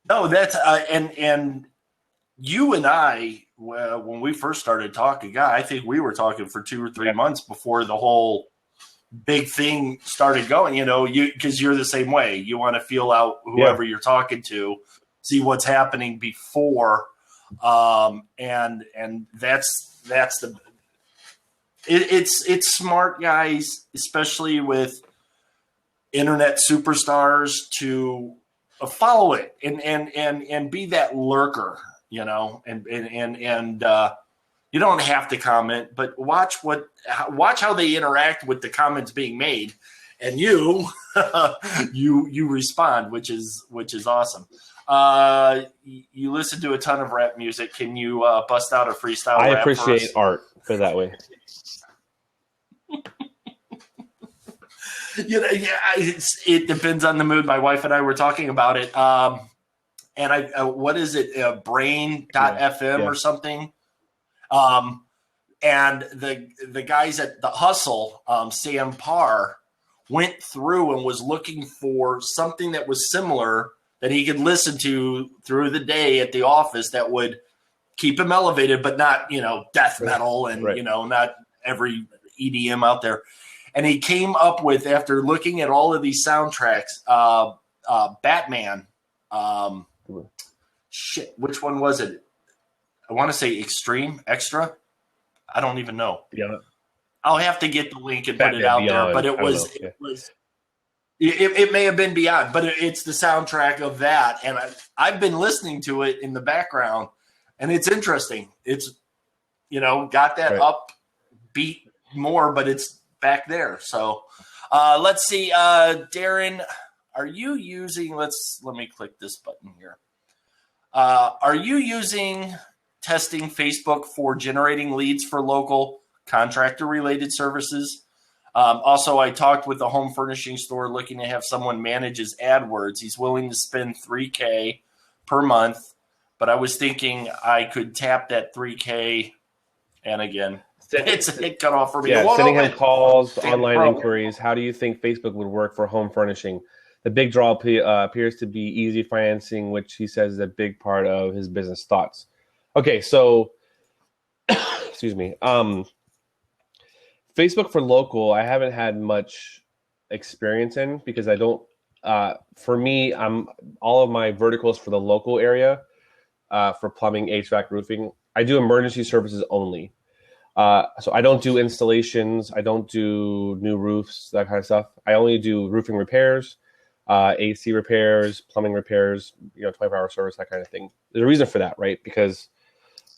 A: No, that's and you and I, when we first started talking, I think we were talking for 2 or 3 months before the whole big thing started going. Because you're the same way. You want to feel out whoever you're talking to, see what's happening before, and that's it's smart, guys, especially with internet superstars, to follow it and be that lurker, and you don't have to comment, but watch how they interact with the comments being made, and you respond, which is awesome. You listen to a ton of rap music. Can you bust out a freestyle?
B: I
A: rap
B: appreciate
A: for us?
B: Art, put it that way.
A: It depends on the mood. My wife and I were talking about it. And I what is it? Brain.fm or something. And the guys at the Hustle, Sam Parr, went through and was looking for something that was similar that he could listen to through the day at the office that would keep him elevated, but not, death metal and, not every EDM out there. And he came up with, after looking at all of these soundtracks, Batman. Which one was it? I want to say Extra. I don't even know.
B: Yeah,
A: I'll have to get the link and put it out there. But it was. It may have been Beyond, but it's the soundtrack of that, and I've been listening to it in the background, and it's interesting. It's got that upbeat more, but it's back there. So let's see, Darin, are you using? Let me click this button here. Are you using testing Facebook for generating leads for local contractor-related services? Also, I talked with a home furnishing store looking to have someone manage his AdWords. He's willing to spend $3,000 per month, but I was thinking I could tap that $3,000, and again, it's a hit cutoff for me.
B: Yeah, sending him calls, online inquiries. How do you think Facebook would work for home furnishing? The big draw appears to be easy financing, which he says is a big part of his business thoughts. Okay, so excuse me. Facebook for local, I haven't had much experience in because I don't. For me, I'm all of my verticals for the local area, for plumbing, HVAC, roofing. I do emergency services only. So I don't do installations. I don't do new roofs, that kind of stuff. I only do roofing repairs, AC repairs, plumbing repairs, 24-hour service, that kind of thing. There's a reason for that, right? Because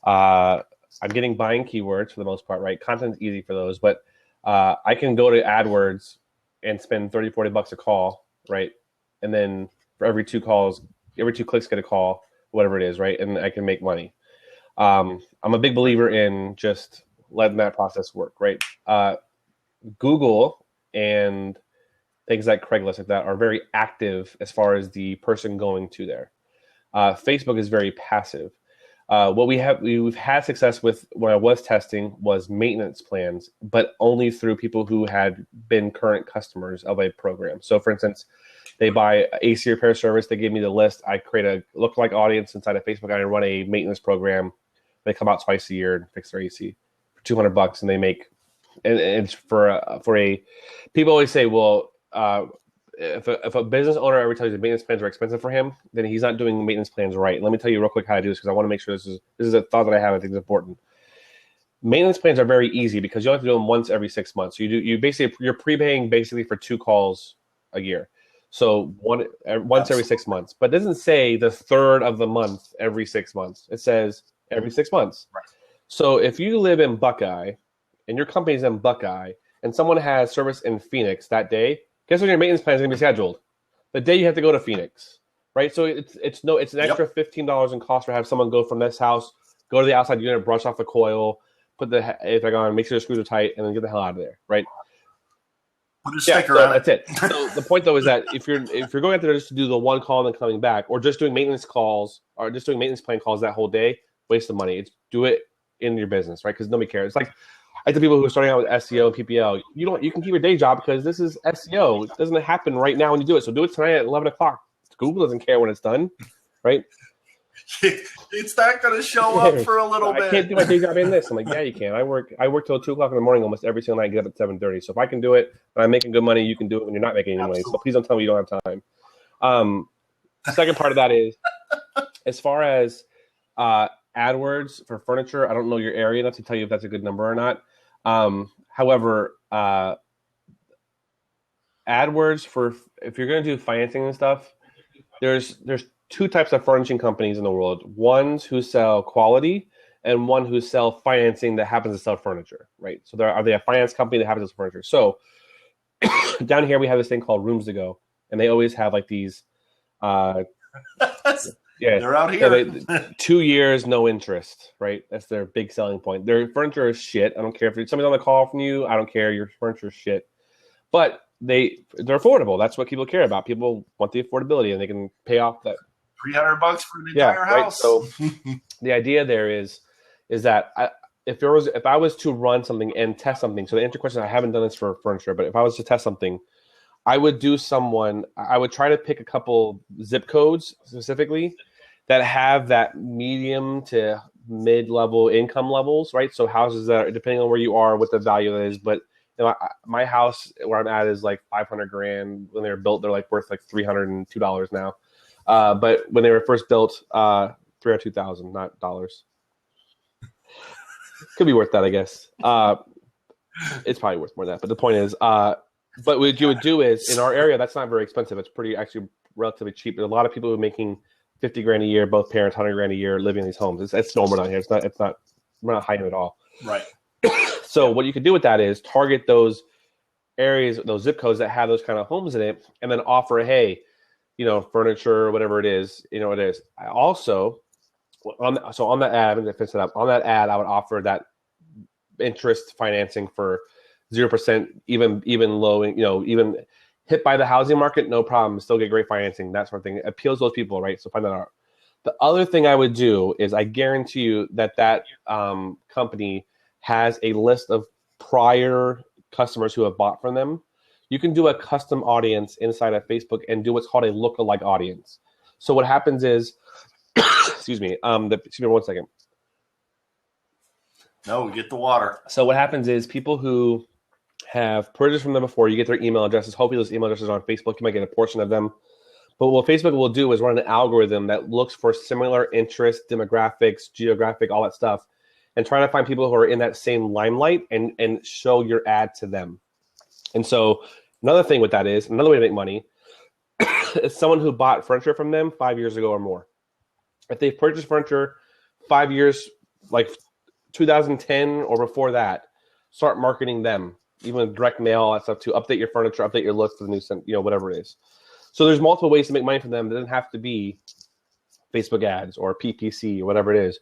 B: I'm getting buying keywords for the most part, right? Content's easy for those, but I can go to AdWords and spend $30, $40 a call, right? And then for every 2 clicks, get a call, whatever it is, right? And I can make money. I'm a big believer in just letting that process work, right? Google and things like Craigslist like that are very active as far as the person going to there. Facebook is very passive. What we've had success with when I was testing was maintenance plans, but only through people who had been current customers of a program. So for instance, they buy AC repair service. They give me the list. I create a lookalike audience inside of Facebook. I run a maintenance program. They come out twice a year and fix their AC for $200, and they make. And it's for a. People always say, well, if a business owner ever tells you the maintenance plans are expensive for him, then he's not doing maintenance plans right. Let me tell you real quick how to do this because I want to make sure this is a thought that I have. I think is important. Maintenance plans are very easy because you only have to do them once every 6 months. You're prepaying basically for 2 calls a year. So once every 6 months, but it doesn't say the 3rd of the month every 6 months. It says every 6 months.
A: Right.
B: So if you live in Buckeye and your company's in Buckeye and someone has service in Phoenix that day, guess when your maintenance plan is going to be scheduled? The day you have to go to Phoenix, right? So it's an extra $15 in cost for have someone go from this house, go to the outside unit, brush off the coil, put the HVAC on, make sure the screws are tight, and then get the hell out of there, right?
A: Put a sticker on
B: that's it. So the point though is that if you're going out there just to do the one call and then coming back, or just doing maintenance calls, or just doing maintenance plan calls that whole day, waste of money. It's do it in your business, right? Because nobody cares. It's like the people who are starting out with SEO and PPL. You can keep your day job because this is SEO. It doesn't happen right now when you do it. So do it tonight at 11 o'clock. Google doesn't care when it's done, right?
A: It's not going to show up for a little bit.
B: I can't do my day job in this. I'm like, yeah, you can. I work till 2 o'clock in the morning almost every single night. And get up at 7:30. So if I can do it and I'm making good money, you can do it when you're not making any money. So please don't tell me you don't have time. The second part of that is, as far as AdWords for furniture, I don't know your area enough to tell you if that's a good number or not. However, AdWords for if you're going to do financing and stuff, there's 2 types of furnishing companies in the world. Ones who sell quality and one who sell financing that happens to sell furniture, right? So are they a finance company that happens to sell furniture? So down here we have this thing called Rooms to Go, and they always have like these.
A: They're out here.
B: 2 years, no interest, right? That's their big selling point. Their furniture is shit. I don't care if somebody's on the call from you. I don't care. Your furniture is shit. But they're affordable. That's what people care about. People want the affordability, and they can pay off that
A: $300 for the entire house.
B: Right? So the idea there is that if I was to run something and test something, so the answer question, I haven't done this for furniture, but if I was to test something, I would try to pick a couple zip codes specifically that have that medium to mid-level income levels, right? So houses that are, depending on where you are, what the value of it is, but my house where I'm at is like $500,000. When they were built, they're like worth like $302 now. But when they were first built, $302,000, not dollars. Could be worth that, I guess. It's probably worth more than that. But the point is, but what you would do is in our area, that's not very expensive. It's actually relatively cheap. There's a lot of people who are making $50,000 a year, both parents, $100,000 a year, living in these homes. It's normal down here. We're not hiding it at all.
A: Right.
B: So what you can do with that is target those areas, those zip codes that have those kind of homes in it, and then offer, hey, furniture, whatever it is, it is. I also, on that ad, and to finish it up, on that ad, I would offer that interest financing for 0%, even low, even hit by the housing market, no problem, still get great financing, that sort of thing. It appeals to those people, right? So find that out. The other thing I would do is I guarantee you that company has a list of prior customers who have bought from them. You can do a custom audience inside of Facebook and do what's called a lookalike audience. So what happens is, excuse me, excuse me 1 second.
A: No, get the water.
B: So what happens is people who have purchased from them before, you get their email addresses. Hopefully those email addresses are on Facebook. You might get a portion of them. But what Facebook will do is run an algorithm that looks for similar interests, demographics, geographic, all that stuff, and trying to find people who are in that same limelight and show your ad to them. And so another thing with that is, another way to make money is someone who bought furniture from them 5 years ago or more. If they've purchased furniture 5 years, like 2010 or before that, start marketing them, even with direct mail, all that stuff, to update your furniture, update your list for the new, whatever it is. So there's multiple ways to make money from them. It doesn't have to be Facebook ads or PPC or whatever it is.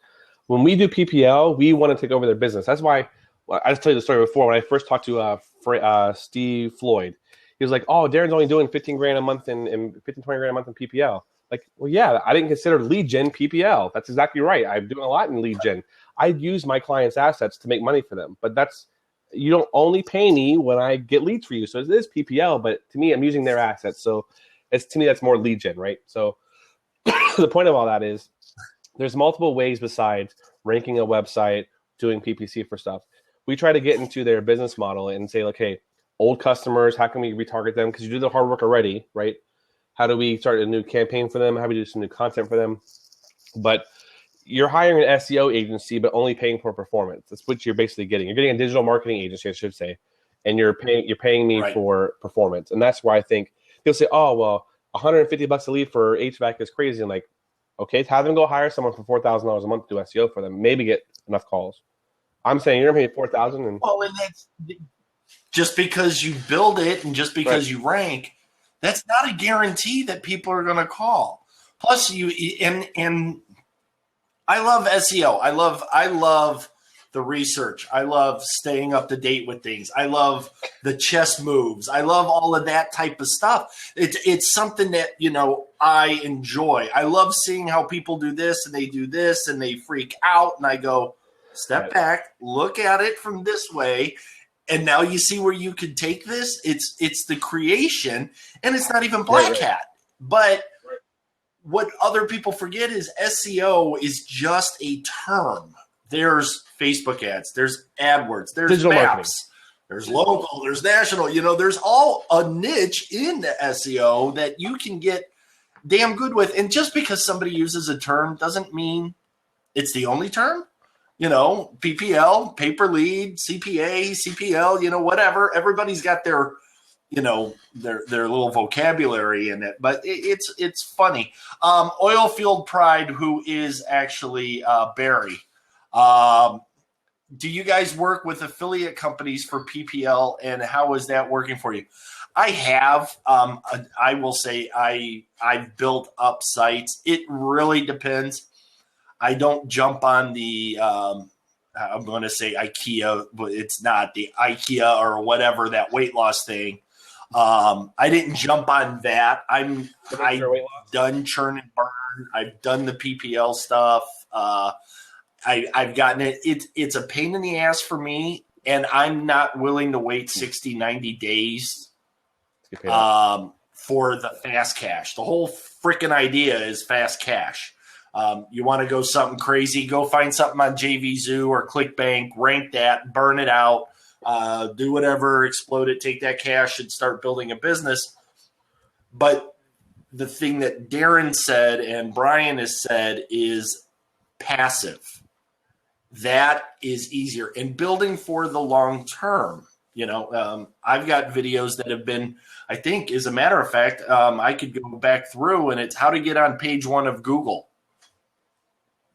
B: When we do PPL, we want to take over their business. That's why I just told you the story before. When I first talked to Steve Floyd, he was like, "Oh, Darin's only doing 15 grand a month in 15, 20 grand a month in PPL." Like, well, yeah, I didn't consider lead gen PPL. That's exactly right. I'm doing a lot in lead gen. I use my clients' assets to make money for them, but you don't only pay me when I get leads for you. So it is PPL, but to me, I'm using their assets. So to me, that's more lead gen, right? So the point of all that is there's multiple ways besides ranking a website, doing PPC for stuff. We try to get into their business model and say, like, hey, old customers, how can we retarget them? Because you do the hard work already, right? How do we start a new campaign for them? How do we do some new content for them? But you're hiring an SEO agency, but only paying for performance. That's what you're basically getting. You're getting a digital marketing agency, I should say, and you're paying me for performance. And that's why I think they'll say, "Oh, well, $150 a lead for HVAC is crazy." I'm like, okay, have them go hire someone for $4,000 a month to do SEO for them. Maybe get enough calls. I'm saying you're gonna pay $4,000, and
A: that's just because you build it and just because you rank. That's not a guarantee that people are going to call. Plus, and I love SEO. I love the research. I love staying up to date with things. I love the chess moves. I love all of that type of stuff. It's something that, I enjoy. I love seeing how people do this and they do this and they freak out. And I go, step back, look at it from this way. And now you see where you could take this. It's the creation, and it's not even Black Hat. But what other people forget is SEO is just a term. There's Facebook ads, there's AdWords, there's
B: digital
A: maps,
B: marketing.
A: There's local, there's national. There's all a niche in the SEO that you can get damn good with. And just because somebody uses a term doesn't mean it's the only term. PPL, pay per lead, CPA, CPL, whatever. Everybody's got their little vocabulary in it, but it's funny. Oilfield Pride, who is actually Barry. Do you guys work with affiliate companies for PPL, and how is that working for you? I have. I will say I've built up sites. It really depends. I don't jump on the, I'm going to say IKEA, but it's not the IKEA or whatever, that weight loss thing. I didn't jump on that. I've done churn and burn. I've done the PPL stuff. I've gotten it. It's a pain in the ass for me, and I'm not willing to wait 60, 90 days for the fast cash. The whole freaking idea is fast cash. You want to go something crazy, go find something on JVZoo or ClickBank, rank that, burn it out, do whatever, explode it, take that cash and start building a business. But the thing that Darin said and Brian has said is passive. That is easier. And building for the long term. I've got videos that have been, I think, as a matter of fact, I could go back through, and it's how to get on page 1 of Google.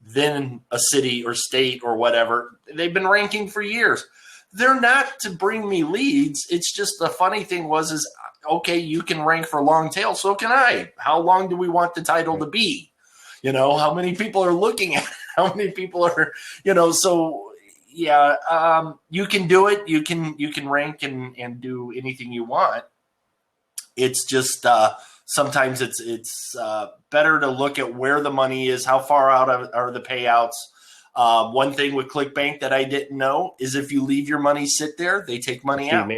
A: Then a city or state or whatever. They've been ranking for years. They're not to bring me leads. It's just the funny thing is, okay, you can rank for long tail, so can I. How long do we want the title to be? How many people are looking at it? How many people are, so yeah, you can do it. You can rank and do anything you want. It's just sometimes it's better to look at where the money is, how far out are the payouts. One thing with ClickBank that I didn't know is if you leave your money sit there, they take money out.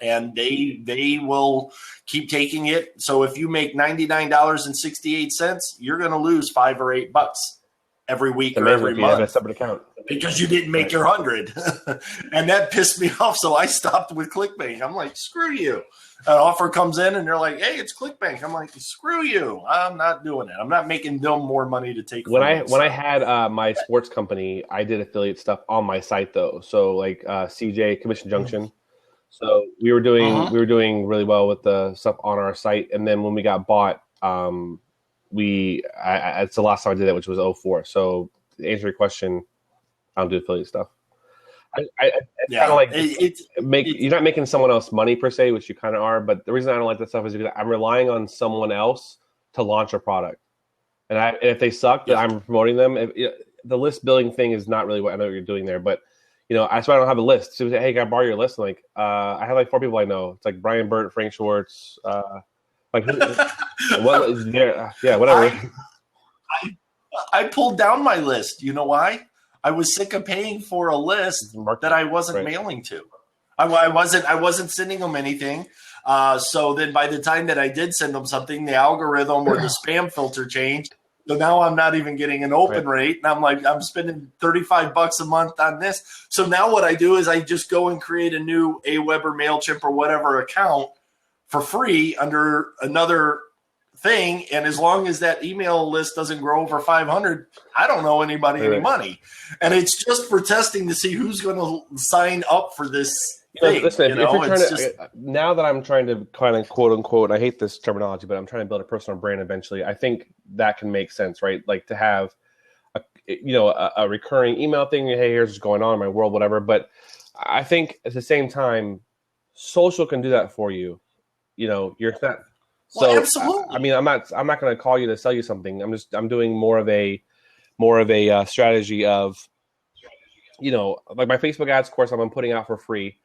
A: and they will keep taking it. So if you make $99.68, you're going to lose $5 or $8 every week or every month.
B: You have a separate account
A: because you didn't make your 100. And that pissed me off. So I stopped with ClickBank. I'm like, screw you. An offer comes in and they're like, hey, it's ClickBank. I'm like, screw you. I'm not doing it. I'm not making no more money to take.
B: When I had my sports company, I did affiliate stuff on my site though. So like CJ Commission Junction. So we were doing really well with the stuff on our site. And then when we got bought, it's the last time I did that, which was 2004. So to answer your question, I don't do affiliate stuff. It's kind of like you're not making someone else money per se, which you kind of are. But the reason I don't like that stuff is because I'm relying on someone else to launch a product, and if they suck, then I'm promoting them. The list building thing is not really what I know what you're doing there, but that's why I don't have a list. So hey, can I borrow your list? And I have like 4 people I know. It's like Brian Burt, Frank Schwartz, what is there? Yeah, whatever.
A: I pulled down my list. You know why? I was sick of paying for a list that I wasn't mailing to. I wasn't sending them anything. So then by the time that I did send them something, the algorithm or the spam filter changed. So now I'm not even getting an open rate. And I'm like, I'm spending $35 a month on this. So now what I do is I just go and create a new Aweber, MailChimp, or whatever account for free under another thing. And as long as that email list doesn't grow over 500, I don't owe anybody any money. And it's just for testing to see who's going to sign up for this thing.
B: Listen, if you're trying to, now that I'm trying to kind of quote unquote, I hate this terminology, but I'm trying to build a personal brand eventually. I think that can make sense, right? Like to have a recurring email thing. Hey, here's what's going on in my world, whatever. But I think at the same time, social can do that for you. You're not. So
A: absolutely.
B: I mean, I'm not going to call you to sell you something. I'm doing more of a strategy of, like my Facebook ads course I'm putting out for free.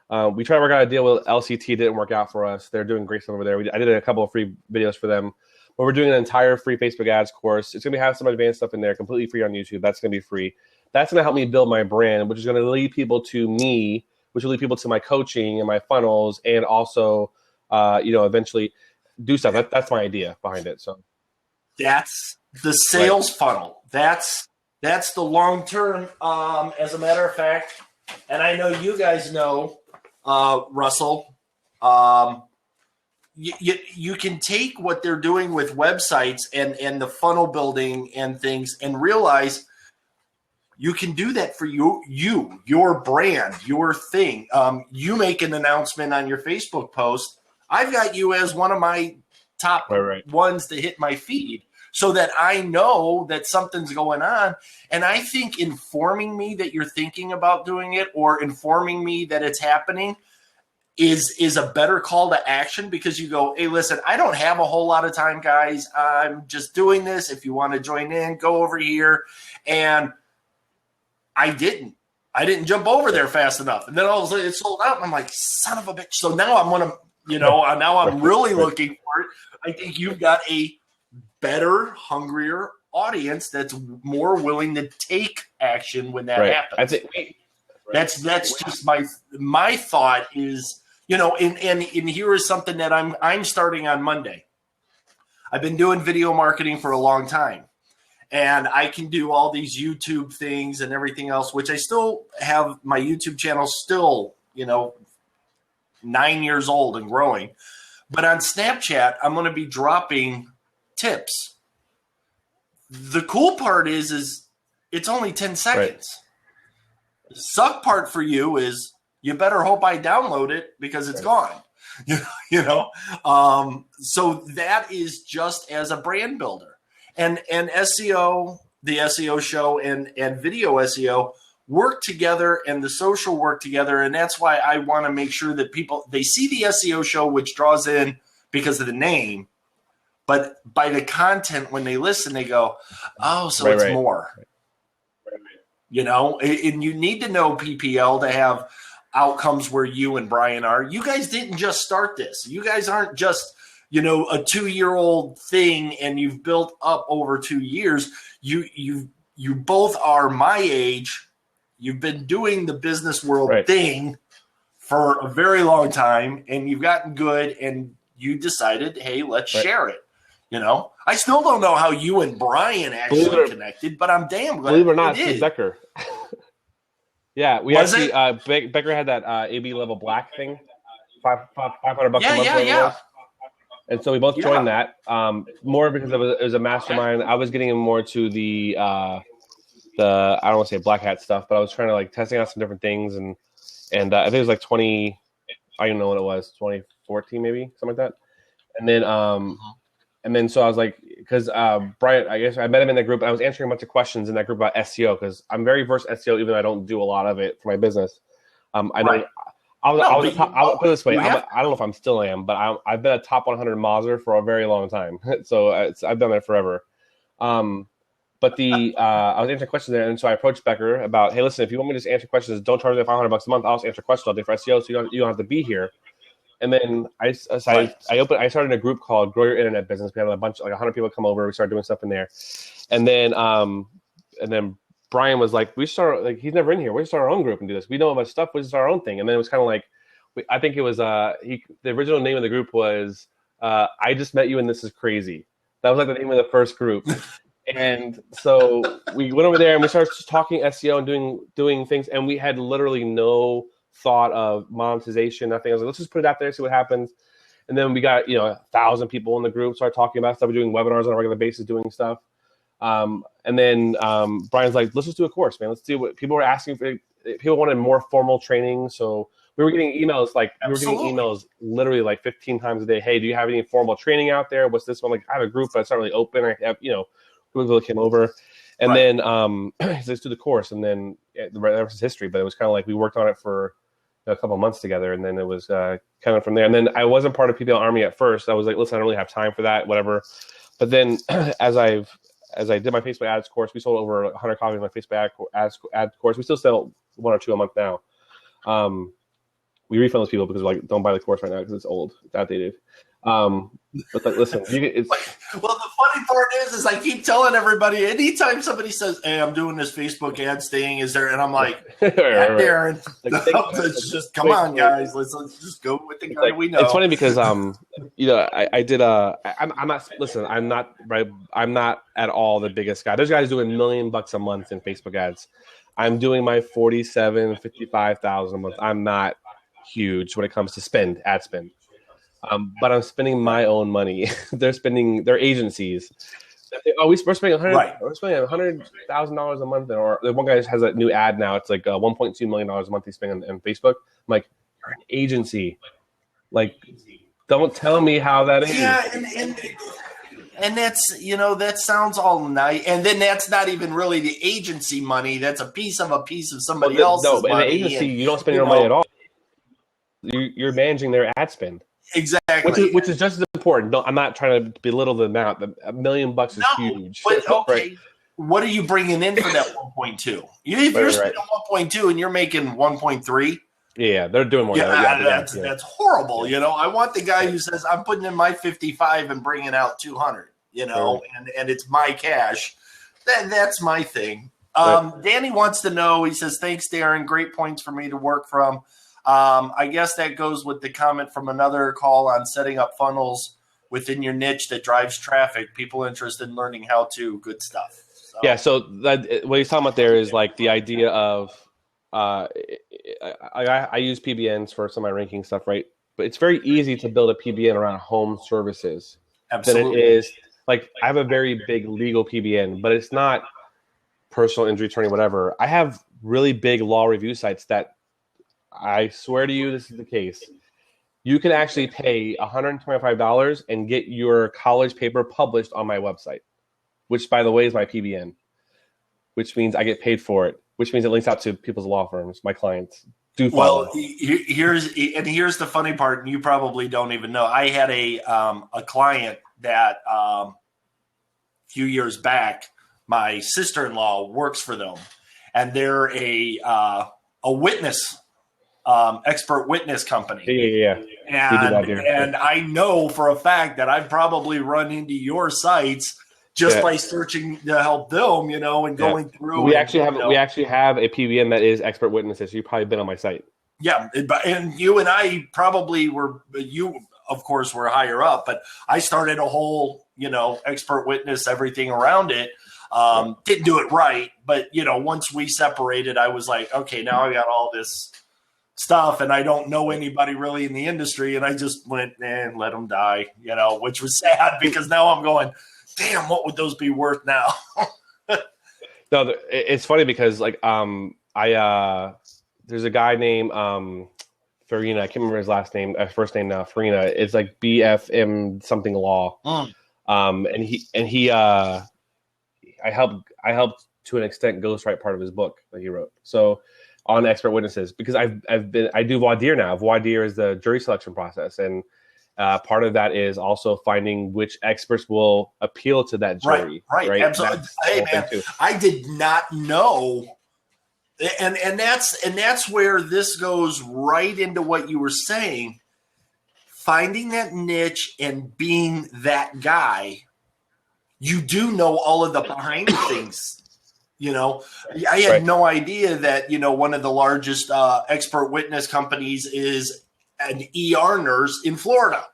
B: We tried to work out a deal with LCT, didn't work out for us. They're doing great stuff over there. I did a couple of free videos for them, but we're doing an entire free Facebook ads course. It's going to have some advanced stuff in there, completely free on YouTube. That's going to be free. That's going to help me build my brand, which is going to lead people to me, which will lead people to my coaching and my funnels, and also, eventually do stuff. That's my idea behind it. So that's
A: the sales funnel. That's the long term. As a matter of fact, and I know you guys know, Russell. You can take what they're doing with websites and the funnel building and things, and realize you can do that for your brand, your thing. You make an announcement on your Facebook post. I've got you as one of my top ones to hit my feed so that I know that something's going on. And I think informing me that you're thinking about doing it or informing me that it's happening is a better call to action, because you go, hey, listen, I don't have a whole lot of time, guys. I'm just doing this. If you want to join in, go over here. And I didn't jump over there fast enough. And then all of a sudden it sold out. And I'm like, son of a bitch. So now I'm going to, now I'm really looking for it. I think you've got a better, hungrier audience that's more willing to take action when that happens. I think that's just my thought is, and here is something that I'm starting on Monday. I've been doing video marketing for a long time, and I can do all these YouTube things and everything else, which I still have my YouTube channel still, 9 years old and growing. But on Snapchat, I'm going to be dropping tips. The cool part is it's only 10 seconds. The suck part for you is you better hope I download it because it's gone. So that is just as a brand builder. And SEO, the SEO show and video SEO work together, and the social work together. And that's why I want to make sure that they see the SEO show, which draws in because of the name, but by the content, when they listen, they go, oh, so it's more. And you need to know PPL to have outcomes where you and Brian are. You guys didn't just start this. You guys aren't just, a 2-year-old thing and you've built up over 2 years. You both are my age. You've been doing the business world thing for a very long time, and you've gotten good, and you decided, hey, let's share it. You know, I still don't know how you and Brian actually connected, but I'm damn glad.
B: Believe it or not, it's Becker. Yeah, we
A: Was
B: actually Becker had that AB level black thing, $500 a month.
A: Yeah.
B: And so we both joined that. More because it was a mastermind. I was getting him more to the I don't want to say black hat stuff, but I was trying to like testing out some different things, and I think it was like 20. I don't know what it was, 2014 maybe, something like that. And then so I was like, because Brian, I guess I met him in that group, and I was answering a bunch of questions in that group about SEO, because I'm very versed SEO, even though I don't do a lot of it for my business. I know. I'll put it this way. I don't know if I'm still am, but I've been a top 100 Mozer for a very long time. So I've done that forever. But I was answering questions there, and so I approached Becker about, hey, listen, if you want me to just answer questions, don't charge me $500 a month. I'll just answer questions all day for SEO, so you don't have to be here. And then I started a group called Grow Your Internet Business. We had a bunch, like 100 people come over. We started doing stuff in there, and then Brian was like, we start, like, he's never in here. We should start our own group and do this. We know about stuff. We should start our own thing. And then it was kind of like, I think it was the original name of the group was I Just Met You and This Is Crazy. That was like the name of the first group. And so we went over there and we started just talking SEO and doing things. And we had literally no thought of monetization, nothing. I was like, let's just put it out there, see what happens. And then we got 1,000 people in the group, started talking about stuff. We're doing webinars on a regular basis, doing stuff. And then Brian's like, let's just do a course, man. Let's do what people were asking for. People wanted more formal training. So we were getting emails, literally like 15 times a day. Hey, do you have any formal training out there? What's this one? Like, I have a group, but it's not really open. I have, people came over. And then let's do the course. And then the rest is history. But it was kind of like we worked on it for a couple of months together. And then it was kind of from there. And then I wasn't part of PPL Army at first. I was like, listen, I don't really have time for that, whatever. But then as I did my Facebook ads course, we sold over 100 copies of my Facebook ad course. We still sell 1 or 2 a month now. We refund those people because we're like, don't buy the course right now because it's old, it's outdated. But like, listen, it's
A: well, the funny part is I keep telling everybody anytime somebody says, "Hey, I'm doing this Facebook ads thing," is there? And I'm like, Darin, let's just come on, guys, let's just go with the guy we know.
B: It's funny because I did I'm not listen, I'm not at all the biggest guy. There's guys doing $1 million a month in Facebook ads. I'm doing my 47, 55,000 a month. I'm not huge when it comes to ad spend. But I'm spending my own money. They're spending their agencies. We're spending $100,000 a month. Or the one guy has a new ad now. It's like $1.2 million a month he's spending on Facebook. I'm like, you're an agency. Like, don't tell me how that is.
A: Yeah, and that's that sounds all nice. And then that's not even really the agency money. That's a piece of somebody else's money. No, but in the
B: agency, you don't spend your money at all. You're managing their ad spend.
A: Exactly,
B: which is just as important. I'm not trying to belittle the amount. But $1 million is huge.
A: But okay, right. What are you bringing in for that 1.2? If you're spending 1.2 and you're making 1.3,
B: yeah, they're doing more.
A: That's horrible. I want the guy who says I'm putting in my 55 and bringing out 200. And it's my cash. That's my thing. Danny wants to know. He says, "Thanks, Darin. Great points for me to work from." I guess that goes with the comment from another call on setting up funnels within your niche that drives traffic. People interested in learning how to. Good stuff. So.
B: Yeah. So what he's talking about there is like the idea of I use PBNs for some of my ranking stuff, right? But it's very easy to build a PBN around home services.
A: Absolutely.
B: Than it is like I have a very big legal PBN, but it's not personal injury attorney, whatever. I have really big law review sites that. I swear to you, this is the case. You can actually pay $125 and get your college paper published on my website, which, by the way, is my PBN, which means I get paid for it, which means it links out to people's law firms, my clients.
A: Well, here's the funny part, and you probably don't even know. I had a client that a few years back, my sister-in-law works for them, and they're a witness. Expert witness company.
B: Yeah.
A: And I know for a fact that I've probably run into your sites just by searching to help them, and going through.
B: We actually have a PBN that is expert witnesses. You've probably been on my site.
A: Yeah, and you and I probably were, you of course were higher up, but I started a whole, expert witness, everything around it. Didn't do it right, but once we separated, I was like, okay, now I got all this stuff and I don't know anybody really in the industry. And I just went and let them die, which was sad because now I'm going, damn, what would those be worth now?
B: No, it's funny because there's a guy named Farrier. I can't remember his last name, first name now. Farrier. It's like BFM something law. And he I helped to an extent ghostwrite part of his book that he wrote. So on expert witnesses, because I do voir dire now. Voir dire is the jury selection process, and part of that is also finding which experts will appeal to that jury. Right?
A: Absolutely. Hey man, I did not know. And that's where this goes right into what you were saying. Finding that niche and being that guy, you do know all of the behind things. I had no idea that one of the largest expert witness companies is an ER nurse in Florida.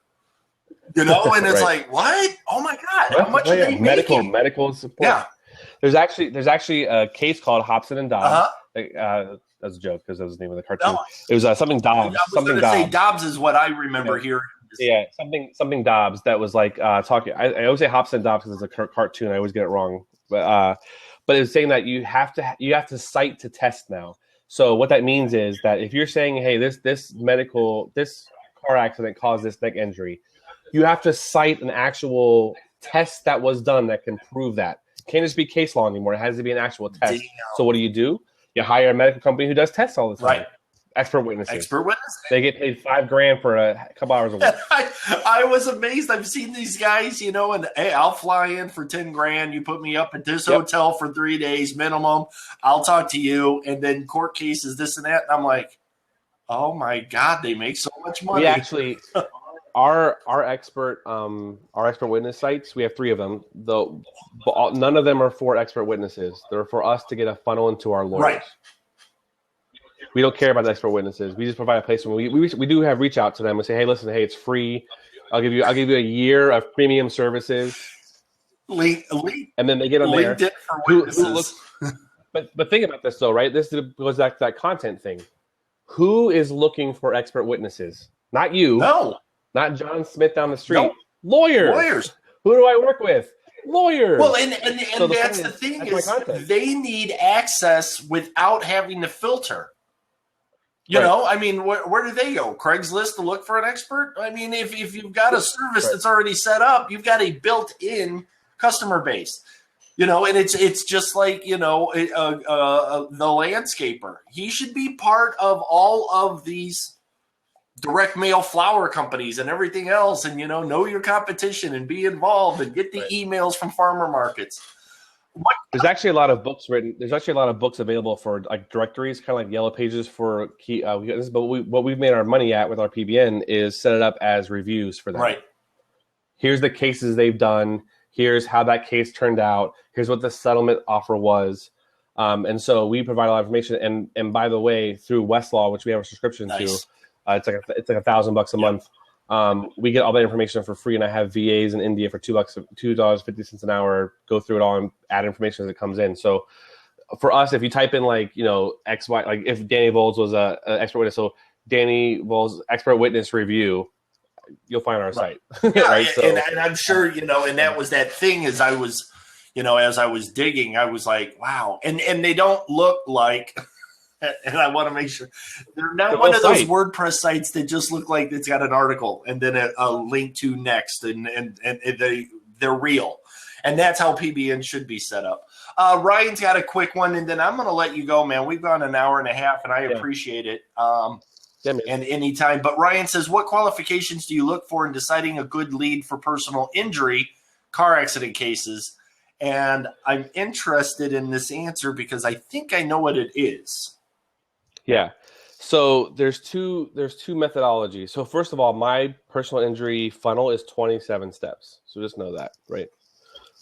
A: And it's like, what? Oh my God! How much are they making?
B: Medical support.
A: Yeah.
B: There's actually a case called Hobson and Dobbs. That's a joke because that was the name of the cartoon. No, it was something Dobbs.
A: I was going to say Dobbs is what I remember hearing.
B: Yeah, something Dobbs that was like talking. I always say Hobson and Dobbs because it's a cartoon. I always get it wrong, but it was saying that you have to cite to test now. So what that means is that if you're saying, hey, this car accident caused this neck injury, you have to cite an actual test that was done that can prove that. It can't just be case law anymore. It has to be an actual test. Damn. So what do? You hire a medical company who does tests all the time. Right. Expert witnesses. They get paid $5,000 for a couple hours a week.
A: I was amazed. I've seen these guys, and hey, I'll fly in for $10,000. You put me up at this hotel for 3 days minimum. I'll talk to you. And then court cases, this and that. And I'm like, oh my God, they make so much money.
B: We actually, our expert witness sites, we have 3 of them. Though none of them are for expert witnesses. They're for us to get a funnel into our lawyers. Right. We don't care about the expert witnesses. We just provide a place where we do have reach out to them and say, hey, listen, hey, it's free. I'll give you a year of premium services. And then they get on there. Who looks, but think about this though, right? This goes back to that content thing. Who is looking for expert witnesses? Not you.
A: No.
B: Not John Smith down the street.
A: Nope.
B: Lawyers. Who do I work with? Lawyers.
A: Well, and so that's the thing is they need access without having to filter. I mean, where do they go? Craigslist to look for an expert? I mean, if you've got a service that's already set up, you've got a built-in customer base. And it's just like, the landscaper. He should be part of all of these direct mail flower companies and everything else, and know your competition and be involved and get the emails from farmer markets.
B: There's actually a lot of books written. There's actually a lot of books available for like directories, kind of like Yellow Pages for key. But what we've made our money at with our PBN is set it up as reviews for them.
A: Right.
B: Here's the cases they've done. Here's how that case turned out. Here's what the settlement offer was. And so we provide a lot of information. And by the way, through Westlaw, which we have a subscription to, it's like $1,000 a month. We get all that information for free, and I have VAs in India for $2.50 an hour. Go through it all and add information as it comes in. So for us, if you type in XY, like if Danny Voles was an expert witness, so Danny Voles expert witness review, you'll find our site.
A: Yeah, right? And I'm sure and that was that thing. As I was digging, I was like, wow, and they don't look like. And I want to make sure they're not one of those WordPress sites that just look like it's got an article and then a link to next, and they're real. And that's how PBN should be set up. Ryan's got a quick one, and then I'm going to let you go, man. We've gone an hour and a half, and I appreciate it. And anytime. But Ryan says, what qualifications do you look for in deciding a good lead for personal injury, car accident cases? And I'm interested in this answer because I think I know what it is.
B: Yeah. So there's two methodologies. So first of all, my personal injury funnel is 27 steps. So just know that, right?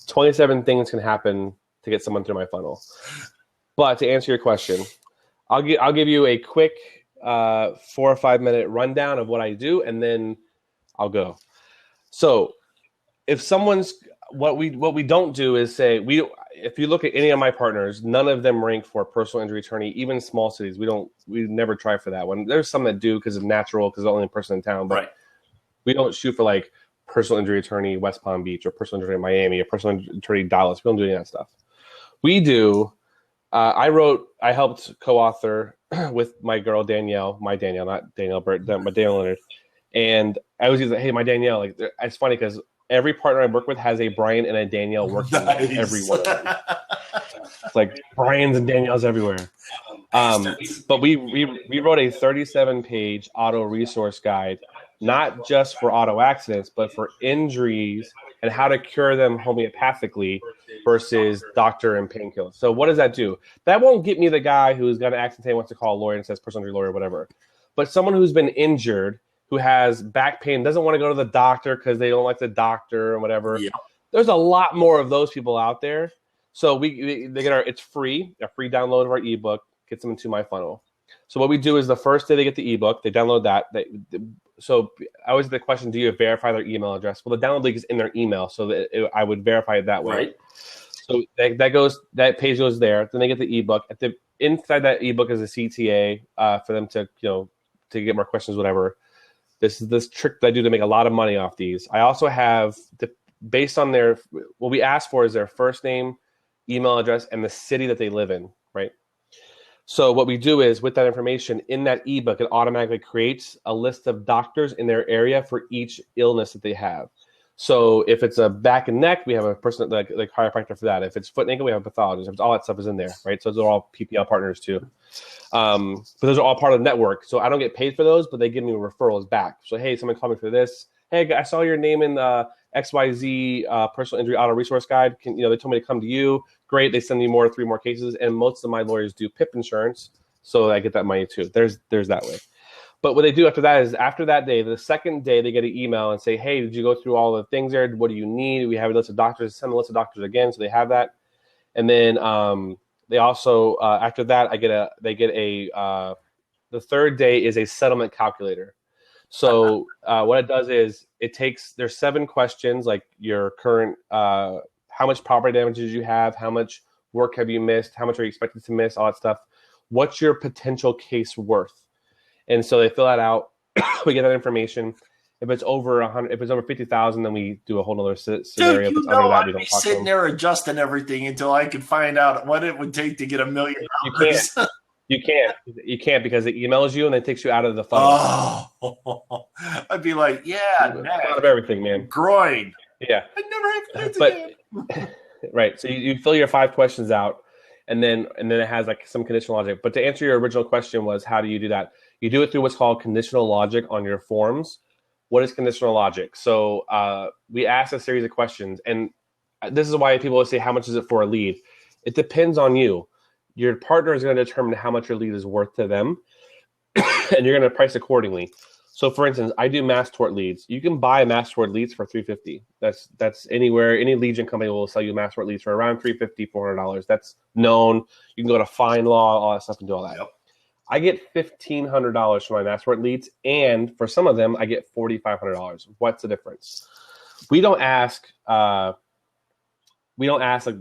B: 27 things can happen to get someone through my funnel. But to answer your question, I'll give you a quick 4 or 5 minute rundown of what I do, and then I'll go. So if someone's what we don't do is say if you look at any of my partners, none of them rank for personal injury attorney, even small cities. We never try for that one. There's some that do because it's natural, because they're the only person in town, but
A: Right.
B: we don't shoot for like personal injury attorney West Palm Beach or personal injury Miami or personal injury attorney Dallas. We don't do any of that stuff. We do. I helped co-author with my girl Danielle, not Danielle Burt, but Danielle Leonard, and I was like, hey, my Danielle. Like, it's funny because every partner I work with has a Brian and a Danielle working every one of them. It's like Brian's and Danielle's everywhere. But we wrote a 37-page auto resource guide, not just for auto accidents, but for injuries and how to cure them homeopathically versus doctor and painkillers. So what does that do? That won't get me the guy who's got an accident and wants to call a lawyer and says personal injury lawyer or whatever. But someone who's been injured, who has back pain, doesn't want to go to the doctor because they don't like the doctor or whatever. Yeah. There's a lot more of those people out there. So they get it's free, a free download of our ebook, gets them into my funnel. So what we do is the first day they get the ebook, they download that. So I always get the question, do you verify their email address? Well, the download link is in their email, so that I would verify it that way. Right. So that page goes there. Then they get the ebook. Inside that ebook is a CTA for them to get more questions, whatever. This is this trick that I do to make a lot of money off these. I also have based on what we ask for is their first name, email address, and the city that they live in, right? So what we do is with that information in that ebook, it automatically creates a list of doctors in their area for each illness that they have. So if it's a back and neck, we have a person like chiropractor for that. If it's foot and ankle, we have a pathologist. If it's all that stuff is in there, right? So those are all PPL partners too. But those are all part of the network. So I don't get paid for those, but they give me referrals back. So, hey, someone called me for this. Hey, I saw your name in the XYZ personal injury auto resource guide. They told me to come to you. Great. They send me 3 more cases. And most of my lawyers do PIP insurance. So I get that money too. There's that way. But what they do after that is after that day, the second day, they get an email and say, hey, did you go through all the things there? What do you need? We have a list of doctors. Send a list of doctors again. So they have that. And then they also, after that, the third day is a settlement calculator. So what it does is there's 7 questions, like your current, how much property damage did you have? How much work have you missed? How much are you expected to miss? All that stuff. What's your potential case worth? And so they fill that out. We get that information. If it's over 100, if it's over 50,000, then we do a whole other scenario.
A: Dude,
B: if it's under that, we don't
A: I'd be
B: talk
A: sitting there adjusting everything until I could find out what it would take to get $1 million.
B: You can't because it emails you and then takes you out of the funnel.
A: Oh, I'd be like, yeah,
B: out of everything, man.
A: Groin.
B: Yeah,
A: I never have that again.
B: Right. So you fill your 5 questions out, and then it has like some conditional logic. But to answer your original question was, how do you do that? You do it through what's called conditional logic on your forms. What is conditional logic? So we ask a series of questions, and this is why people always say, how much is it for a lead? It depends on you. Your partner is going to determine how much your lead is worth to them, and you're going to price accordingly. So, for instance, I do mass tort leads. You can buy mass tort leads for $350. That's anywhere. Any lead gen company will sell you mass tort leads for around $350, $400. That's known. You can go to Fine Law, all that stuff, and do all that. Yep. I get $1,500 for my mass tort leads, and for some of them, I get $4,500. What's the difference? We don't ask like